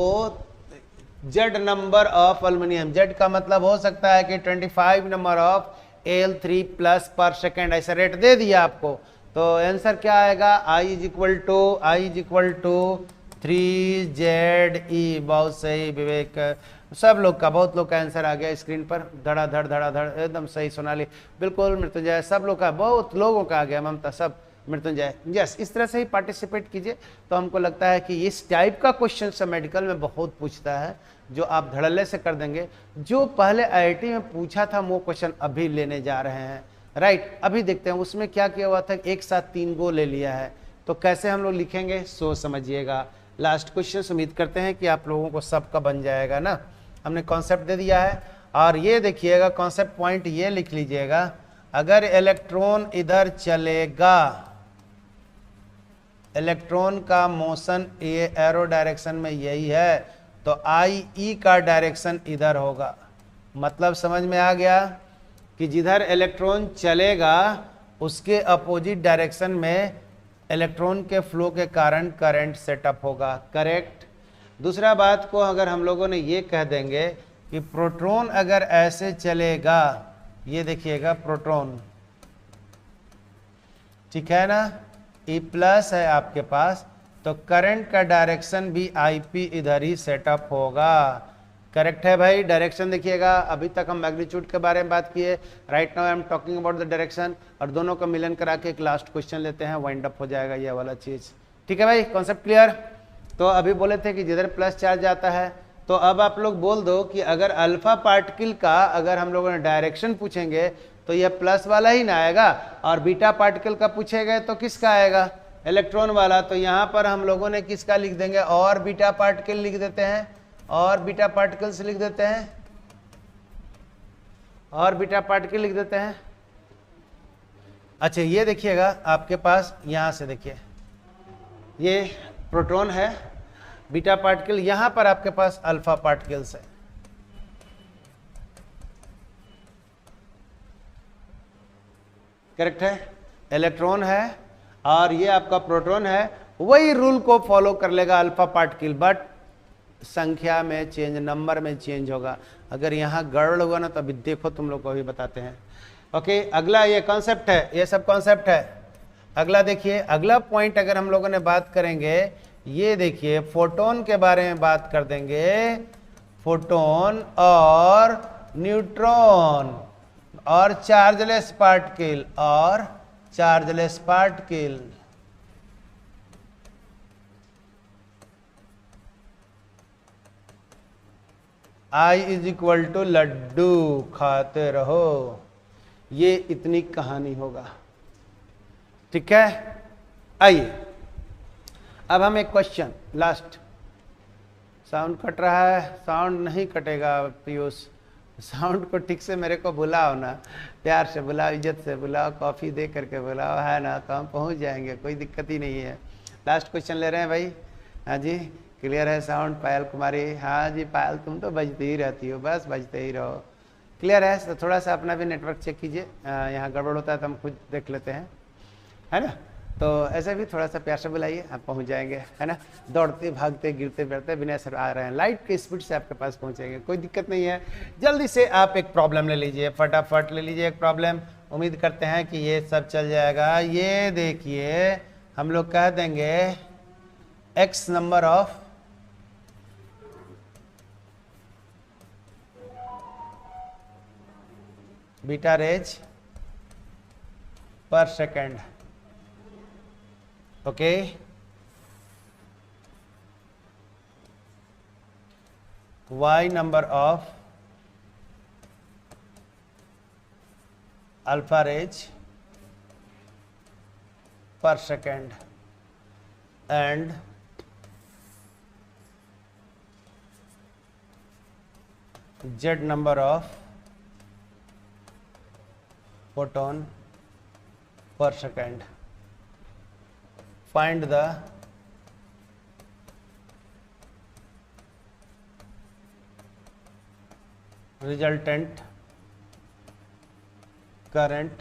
Z number of aluminium, Z का मतलब हो सकता है कि 25 नंबर ऑफ Al3 प्लस पर सेकेंड, ऐसा रेट दे दिया आपको। तो आंसर क्या आएगा, I is equal to 3ZE। बहुत सही विवेक, सब लोग का, बहुत लोग का आंसर आ गया स्क्रीन पर, धड़ाधड़ धड़ाधड़ एकदम सही। सोनाली बिल्कुल, मृत्युंजय सब लोग का, बहुत लोगों का आ गया, ममता सब, मृत्युंजय यस। इस तरह से ही पार्टिसिपेट कीजिए, तो हमको लगता है कि इस टाइप का क्वेश्चन सब मेडिकल में बहुत पूछता है, जो आप धड़ल्ले से कर देंगे। जो पहले IIT में पूछा था वो क्वेश्चन अभी लेने जा रहे हैं, राइट। अभी देखते हैं उसमें क्या किया हुआ था, एक साथ 3 गो ले लिया है, तो कैसे हम लोग लिखेंगे सोच समझिएगा। लास्ट क्वेश्चन उम्मीद करते हैं कि आप लोगों को सबका बन जाएगा ना। हमने कॉन्सेप्ट दे दिया है, और ये देखिएगा कॉन्सेप्ट पॉइंट ये लिख लीजिएगा, अगर इलेक्ट्रॉन इधर चलेगा, इलेक्ट्रॉन का मोशन ये एरो डायरेक्शन में यही है, तो IE का डायरेक्शन इधर होगा। मतलब समझ में आ गया कि जिधर इलेक्ट्रॉन चलेगा उसके अपोजिट डायरेक्शन में इलेक्ट्रॉन के फ्लो के कारण करंट सेटअप होगा, करेक्ट। दूसरा बात को अगर हम लोगों ने ये कह देंगे कि प्रोटॉन अगर ऐसे चलेगा, ये देखिएगा प्रोटॉन, ठीक है ना, E प्लस है आपके पास, तो करंट का डायरेक्शन भी IP इधर ही सेटअप होगा। करेक्ट है भाई, डायरेक्शन देखिएगा। अभी तक हम मैग्नीट्यूड के बारे में बात किए, right now I am talking about the direction, और दोनों का मिलन करा के एक लास्ट क्वेश्चन लेते हैं, वाइंड अप हो जाएगा ये वाला चीज। ठीक है भाई, कॉन्सेप्ट क्लियर। तो अभी बोले थे कि जिधर प्लस चार्ज आता है, तो अब आप लोग बोल दो कि अगर अल्फा पार्टिकल का अगर हम लोगों ने डायरेक्शन पूछेंगे तो यह प्लस वाला ही ना आएगा, और बीटा पार्टिकल का पूछेगा तो किसका आएगा, इलेक्ट्रॉन वाला। तो यहाँ पर हम लोगों ने किसका लिख देंगे, और बीटा पार्टिकल लिख देते हैं, और बीटा पार्टिकल्स लिख देते हैं, और बीटा पार्टिकल लिख देते हैं। अच्छा ये देखिएगा आपके पास, यहां से देखिए ये प्रोटॉन है, बीटा पार्टिकल, यहां पर आपके पास अल्फा पार्टिकल्स है। करेक्ट है, इलेक्ट्रॉन है और ये आपका प्रोटॉन है। वही रूल को फॉलो कर लेगा अल्फा पार्टिकल, बट संख्या में चेंज, नंबर में चेंज होगा। अगर यहाँ गड़बड़ हुआ ना तो अभी देखो, तुम लोग को अभी बताते हैं। ओके, अगला ये कॉन्सेप्ट है, ये सब कॉन्सेप्ट है। अगला देखिए, अगला पॉइंट अगर हम लोगों ने बात करेंगे, ये देखिए फोटोन के बारे में बात कर देंगे। फोटोन और न्यूट्रॉन और चार्जलेस पार्टिकल, और chargeless particle. I is equal to लड्डू खाते रहो, ये इतनी कहानी होगा। ठीक है, आइए अब हम एक क्वेश्चन लास्ट। साउंड कट रहा है, साउंड नहीं कटेगा पीयूष, साउंड को ठीक से मेरे को बुलाओ ना, प्यार से बुलाओ, इज्जत से बुलाओ, कॉफ़ी दे करके बुलाओ, है ना, तो हम पहुँच जाएंगे, कोई दिक्कत ही नहीं है। लास्ट क्वेश्चन ले रहे हैं भाई। हाँ जी, क्लियर है साउंड? पायल कुमारी, हाँ जी पायल, तुम तो बजती ही रहती हो, बस बजते ही रहो। क्लियर है? तो थोड़ा सा अपना भी नेटवर्क चेक कीजिए, यहाँ गड़बड़ होता है तो हम खुद देख लेते हैं, है ना। तो ऐसे भी थोड़ा सा प्यार से बुलाइए, आप पहुँच जाएंगे, है ना। दौड़ते भागते गिरते फिरते बिना सर आ रहे हैं, लाइट की स्पीड से आपके पास पहुँचेंगे, कोई दिक्कत नहीं है। जल्दी से आप एक प्रॉब्लम ले लीजिए, फटाफट ले लीजिए एक प्रॉब्लम। उम्मीद करते हैं कि ये सब चल जाएगा। ये देखिए, हम लोग कह देंगे x number of beta rays per second, okay. y number of alpha rays per second and z number of photon per second. Find the resultant current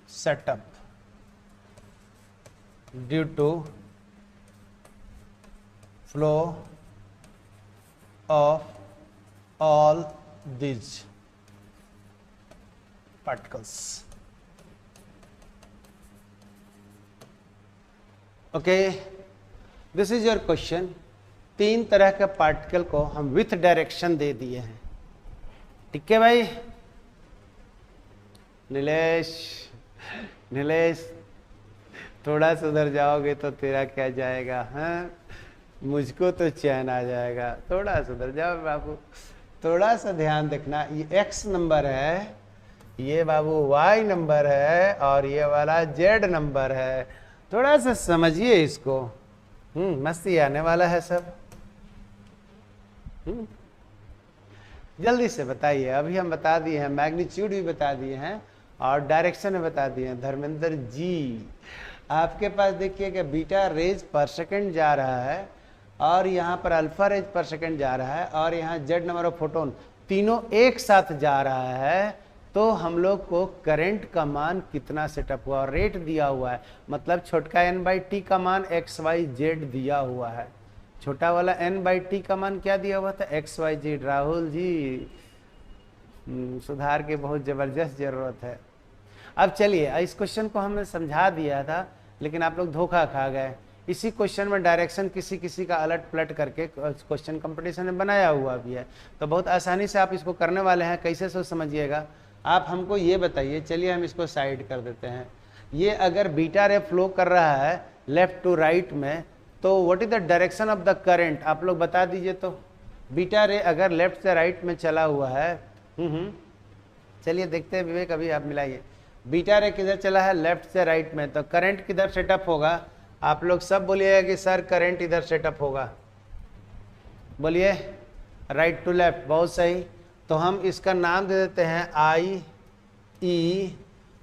setup due to flow of all these particles. Okay, this is your question. 3 तरह के particle को हम with direction दे दिए हैं। ठीक है भाई। नीलेश थोड़ा सुधर जाओगे तो तेरा क्या जाएगा, हाँ, मुझको तो चैन आ जाएगा। थोड़ा सुधर जाओ बाबू, थोड़ा सा ध्यान देखना। ये एक्स नंबर है, ये बाबू वाई नंबर है, और ये वाला जेड नंबर है। थोड़ा सा समझिए इसको, मस्ती आने वाला है सब। जल्दी से बताइए। अभी हम बता दिए हैं, मैग्नीट्यूड भी बता दिए हैं और डायरेक्शन भी बता दिए हैं। धर्मेंद्र जी, आपके पास देखिए कि बीटा रेज पर सेकंड जा रहा है, और यहाँ पर अल्फा रेज पर सेकंड जा रहा है, और यहाँ जेड नंबर ऑफ फोटोन, तीनों एक साथ जा रहा है। तो हम लोग को करंट का मान कितना सेटअप हुआ, रेट दिया हुआ है, मतलब छोटका n/t का मान xy z दिया हुआ है। छोटा वाला n/t का मान क्या दिया हुआ था, xyz। राहुल जी सुधार की बहुत जबरदस्त जरूरत है। अब चलिए, इस क्वेश्चन को हमने समझा दिया था लेकिन आप लोग धोखा खा गए। इसी क्वेश्चन में डायरेक्शन किसी किसी का अलट पलट करके क्वेश्चन कंपटीशन में बनाया हुआ भी है, तो बहुत आसानी से आप इसको करने वाले हैं। कैसे सो समझिएगा आप हमको ये बताइए। चलिए हम इसको साइड कर देते हैं। ये अगर बीटा रे फ्लो कर रहा है लेफ्ट टू राइट में, तो what is the direction of the current, आप लोग बता दीजिए। तो बीटा रे अगर लेफ्ट से राइट में चला हुआ है, चलिए देखते हैं विवेक, अभी आप मिलाइए। बीटा रे किधर चला है, लेफ्ट से राइट में, तो करंट किधर सेटअप होगा। आप लोग सब बोलिएगा कि सर करंट इधर सेटअप होगा, बोलिए राइट टू लेफ्ट, बहुत सही। तो हम इसका नाम दे देते हैं आई ई,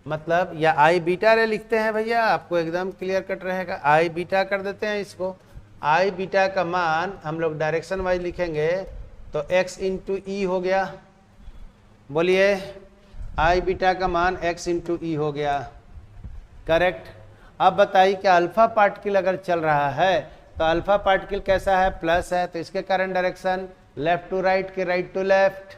मतलब या आई बीटा रे लिखते हैं भैया, आपको एकदम क्लियर कट रहेगा। आई बीटा कर देते हैं इसको। आई बीटा का मान हम लोग डायरेक्शन वाइज लिखेंगे तो x इंटू ई हो गया, बोलिए आई बीटा का मान x इंटू ई हो गया, करेक्ट। अब बताइए कि अल्फा पार्टिकल अगर चल रहा है तो अल्फा पार्टिकल कैसा है, प्लस है, तो इसके कारण डायरेक्शन लेफ्ट टू राइट के राइट टू लेफ्ट।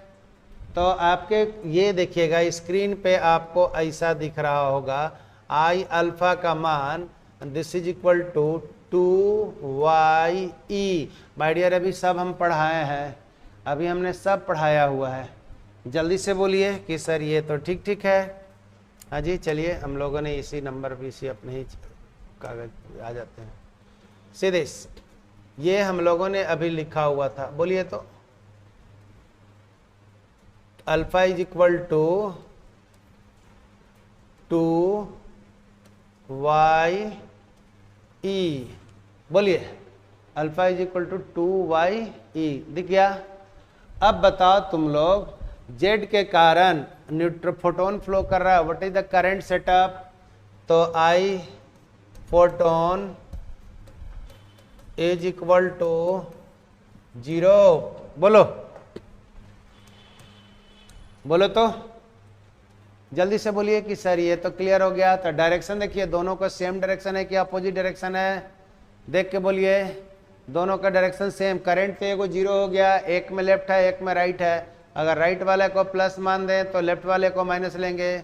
तो आपके ये देखिएगा स्क्रीन पे आपको ऐसा दिख रहा होगा, आई अल्फा का मान this is equal to 2y/e। My dear अभी सब हम पढ़ाए हैं, अभी हमने सब पढ़ाया हुआ है। जल्दी से बोलिए कि सर ये तो ठीक ठीक है। हाँ जी, चलिए हम लोगों ने इसी नंबर पे इसी अपने ही कागज आ जाते हैं सीधे। ये हम लोगों ने अभी लिखा हुआ था, बोलिए तो alpha is equal to 2y/e, बोलिए alpha is equal to 2y/e, दिख गया। अब बताओ तुम लोग, जेड के कारण न्यूट्रॉन फोटोन फ्लो कर रहा है, what is the current setup, तो आई फोटोन इज इक्वल टू 0, बोलो बोलो तो जल्दी से बोलिए कि सर ये तो क्लियर हो गया। तो डायरेक्शन देखिए, दोनों का सेम डायरेक्शन है कि अपोजिट डायरेक्शन है, देख के बोलिए। दोनों का डायरेक्शन सेम। करंट तो एगो 0 हो गया, एक में लेफ्ट है एक में राइट है। अगर राइट वाले को प्लस मान दें तो लेफ्ट वाले को माइनस लेंगे।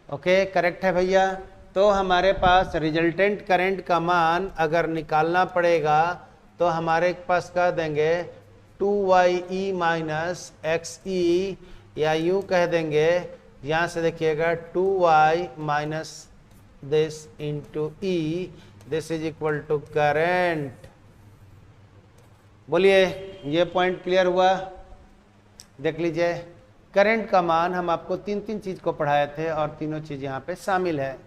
ओके, करेक्ट है भैया। तो हमारे पास रिजल्टेंट करंट का मान अगर निकालना पड़ेगा तो हमारे पास कह देंगे 2y/e माइनस xe, या यूं कह देंगे, यहाँ से देखिएगा 2y minus this into e, this is equal to current. बोलिए ये पॉइंट क्लियर हुआ। देख लीजिए, करंट का मान हम आपको तीन चीज को पढ़ाए थे और तीनों चीज यहाँ पे शामिल है।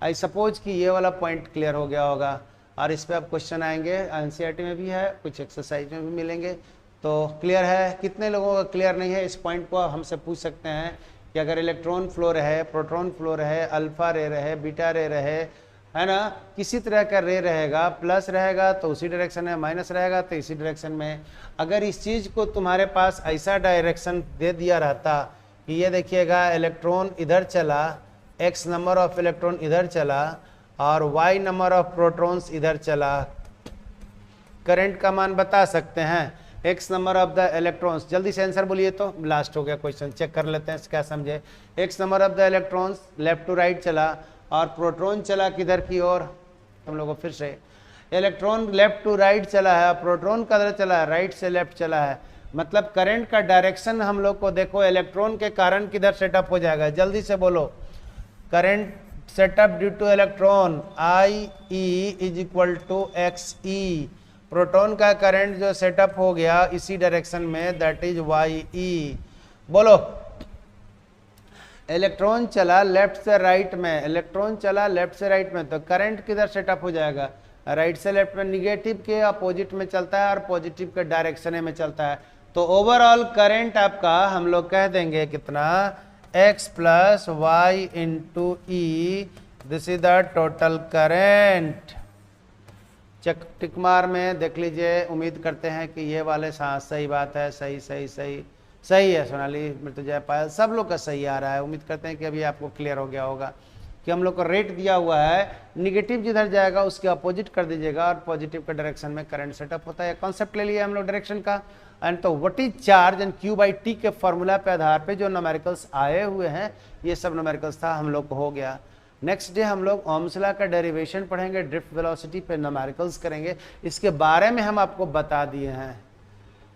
आई सपोज कि ये वाला पॉइंट क्लियर हो गया होगा और इस पे अब क्वेश्चन आएंगे, एनसीईआरटी में भी है, कुछ एक्सरसाइज में भी मिलेंगे। तो क्लियर है? कितने लोगों का क्लियर नहीं है? इस पॉइंट को हमसे पूछ सकते हैं कि अगर इलेक्ट्रॉन फ्लो रहे, प्रोटॉन फ्लो रहे, अल्फा रे रहे, बीटा रे रहे, है ना, किसी तरह का रे रहेगा, प्लस रहेगा तो उसी डायरेक्शन में, माइनस रहेगा तो इसी डायरेक्शन में। अगर इस चीज़ को तुम्हारे पास ऐसा डायरेक्शन दे दिया रहता कि ये देखिएगा इलेक्ट्रॉन इधर चला, x नंबर ऑफ इलेक्ट्रॉन इधर चला और y नंबर ऑफ प्रोटॉन्स इधर चला, करंट का मान बता सकते हैं। x number of the electrons, जल्दी से आंसर बोलिए। तो लास्ट हो गया क्वेश्चन, चेक कर लेते हैं क्या समझे। x number of the electrons left to right चला और प्रोटॉन चला किधर की ओर, हम लोगों को फिर से इलेक्ट्रॉन लेफ्ट टू राइट चला है, प्रोटॉन किधर चला है, राइट से लेफ्ट चला है। मतलब करंट का डायरेक्शन हम लोग को देखो, इलेक्ट्रॉन के कारण किधर सेटअप हो जाएगा, जल्दी से बोलो। Current setup due to electron I e is equal to x e. Proton का करंट जो सेटअप हो गया इसी डायरेक्शन में, दैट इज वाई ई। बोलो, इलेक्ट्रॉन चला लेफ्ट से राइट में, इलेक्ट्रॉन चला लेफ्ट से राइट में, तो करंट किधर सेटअप हो जाएगा, राइट से लेफ्ट में। निगेटिव के अपोजिट में चलता है और पॉजिटिव के डायरेक्शन में चलता है। तो ओवरऑल करंट आपका हम लोग कह देंगे कितना, x plus y into e, this is the total current. Check tick मार में देख लीजिए। उम्मीद करते हैं कि ये वाले हाँ सही बात है, सही सही सही सही है। सोनाली, मृत्युंजय, पायल, सब लोग का सही आ रहा है। उम्मीद करते हैं कि अभी आपको क्लियर हो गया होगा। कि हम लोग को रेट दिया हुआ है, निगेटिव जिधर जाएगा उसके अपोजिट कर दीजिएगा और पॉजिटिव के डायरेक्शन में करंट सेटअप होता है। कॉन्सेप्ट ले लिया हम लोग डायरेक्शन का। एंड तो what is charge and Q by T के फॉर्मूला पे आधार पे जो न्यूमेरिकल्स आए हुए हैं, ये सब न्यूमेरिकल्स था, हम लोग को हो गया। नेक्स्ट डे हम लोग ओम्स लॉ का डेरिवेशन पढ़ेंगे, ड्रिफ्ट वेलोसिटी पे न्यूमेरिकल्स करेंगे, इसके बारे में हम आपको बता दिए हैं।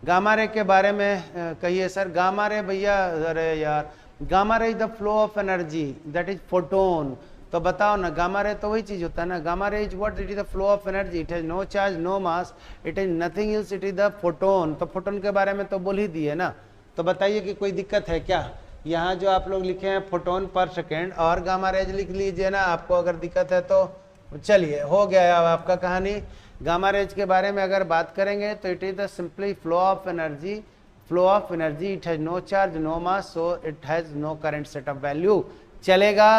गामा रे के बारे में कहिए सर। गामा रे भैया, अरे यार, gamma ray is the flow of energy that is photon. तो बताओ ना, गामा रे तो वही चीज होता है ना, gamma ray is what, it is the flow of energy, it has no charge no mass, it is nothing else, it is the photon. तो फोटोन के बारे में तो बोल ही दिए ना। तो बताइए कि कोई दिक्कत है क्या? यहाँ जो आप लोग लिखे हैं फोटोन पर सेकेंड और गामा रेज लिख लीजिए ना, आपको अगर दिक्कत है तो चलिए हो गया अब आपका कहानी। गामा रेज के बारे में अगर बात करेंगे तो it is the simply flow of energy, it has no charge no mass, so it has no current setup value. चलेगा?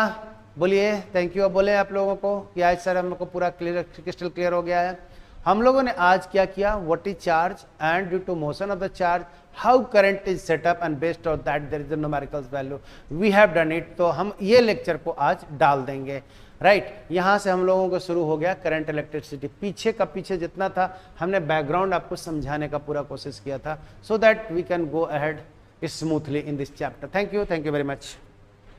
बोलिए थैंक यू। अब बोले आप लोगों को कि आज सर हम लोग को पूरा क्लियर, क्रिस्टल क्लियर हो गया है। हम लोगों ने आज क्या किया, what is charge and due to motion of the charge how current is setup and based on that there is a numericals value, we have done it. तो हम ये लेक्चर को आज डाल देंगे, राइट। यहाँ से हम लोगों को शुरू हो गया करंट इलेक्ट्रिसिटी। पीछे का पीछे जितना था हमने बैकग्राउंड आपको समझाने का पूरा कोशिश किया था, so that we can go ahead smoothly in this chapter. Thank you very much.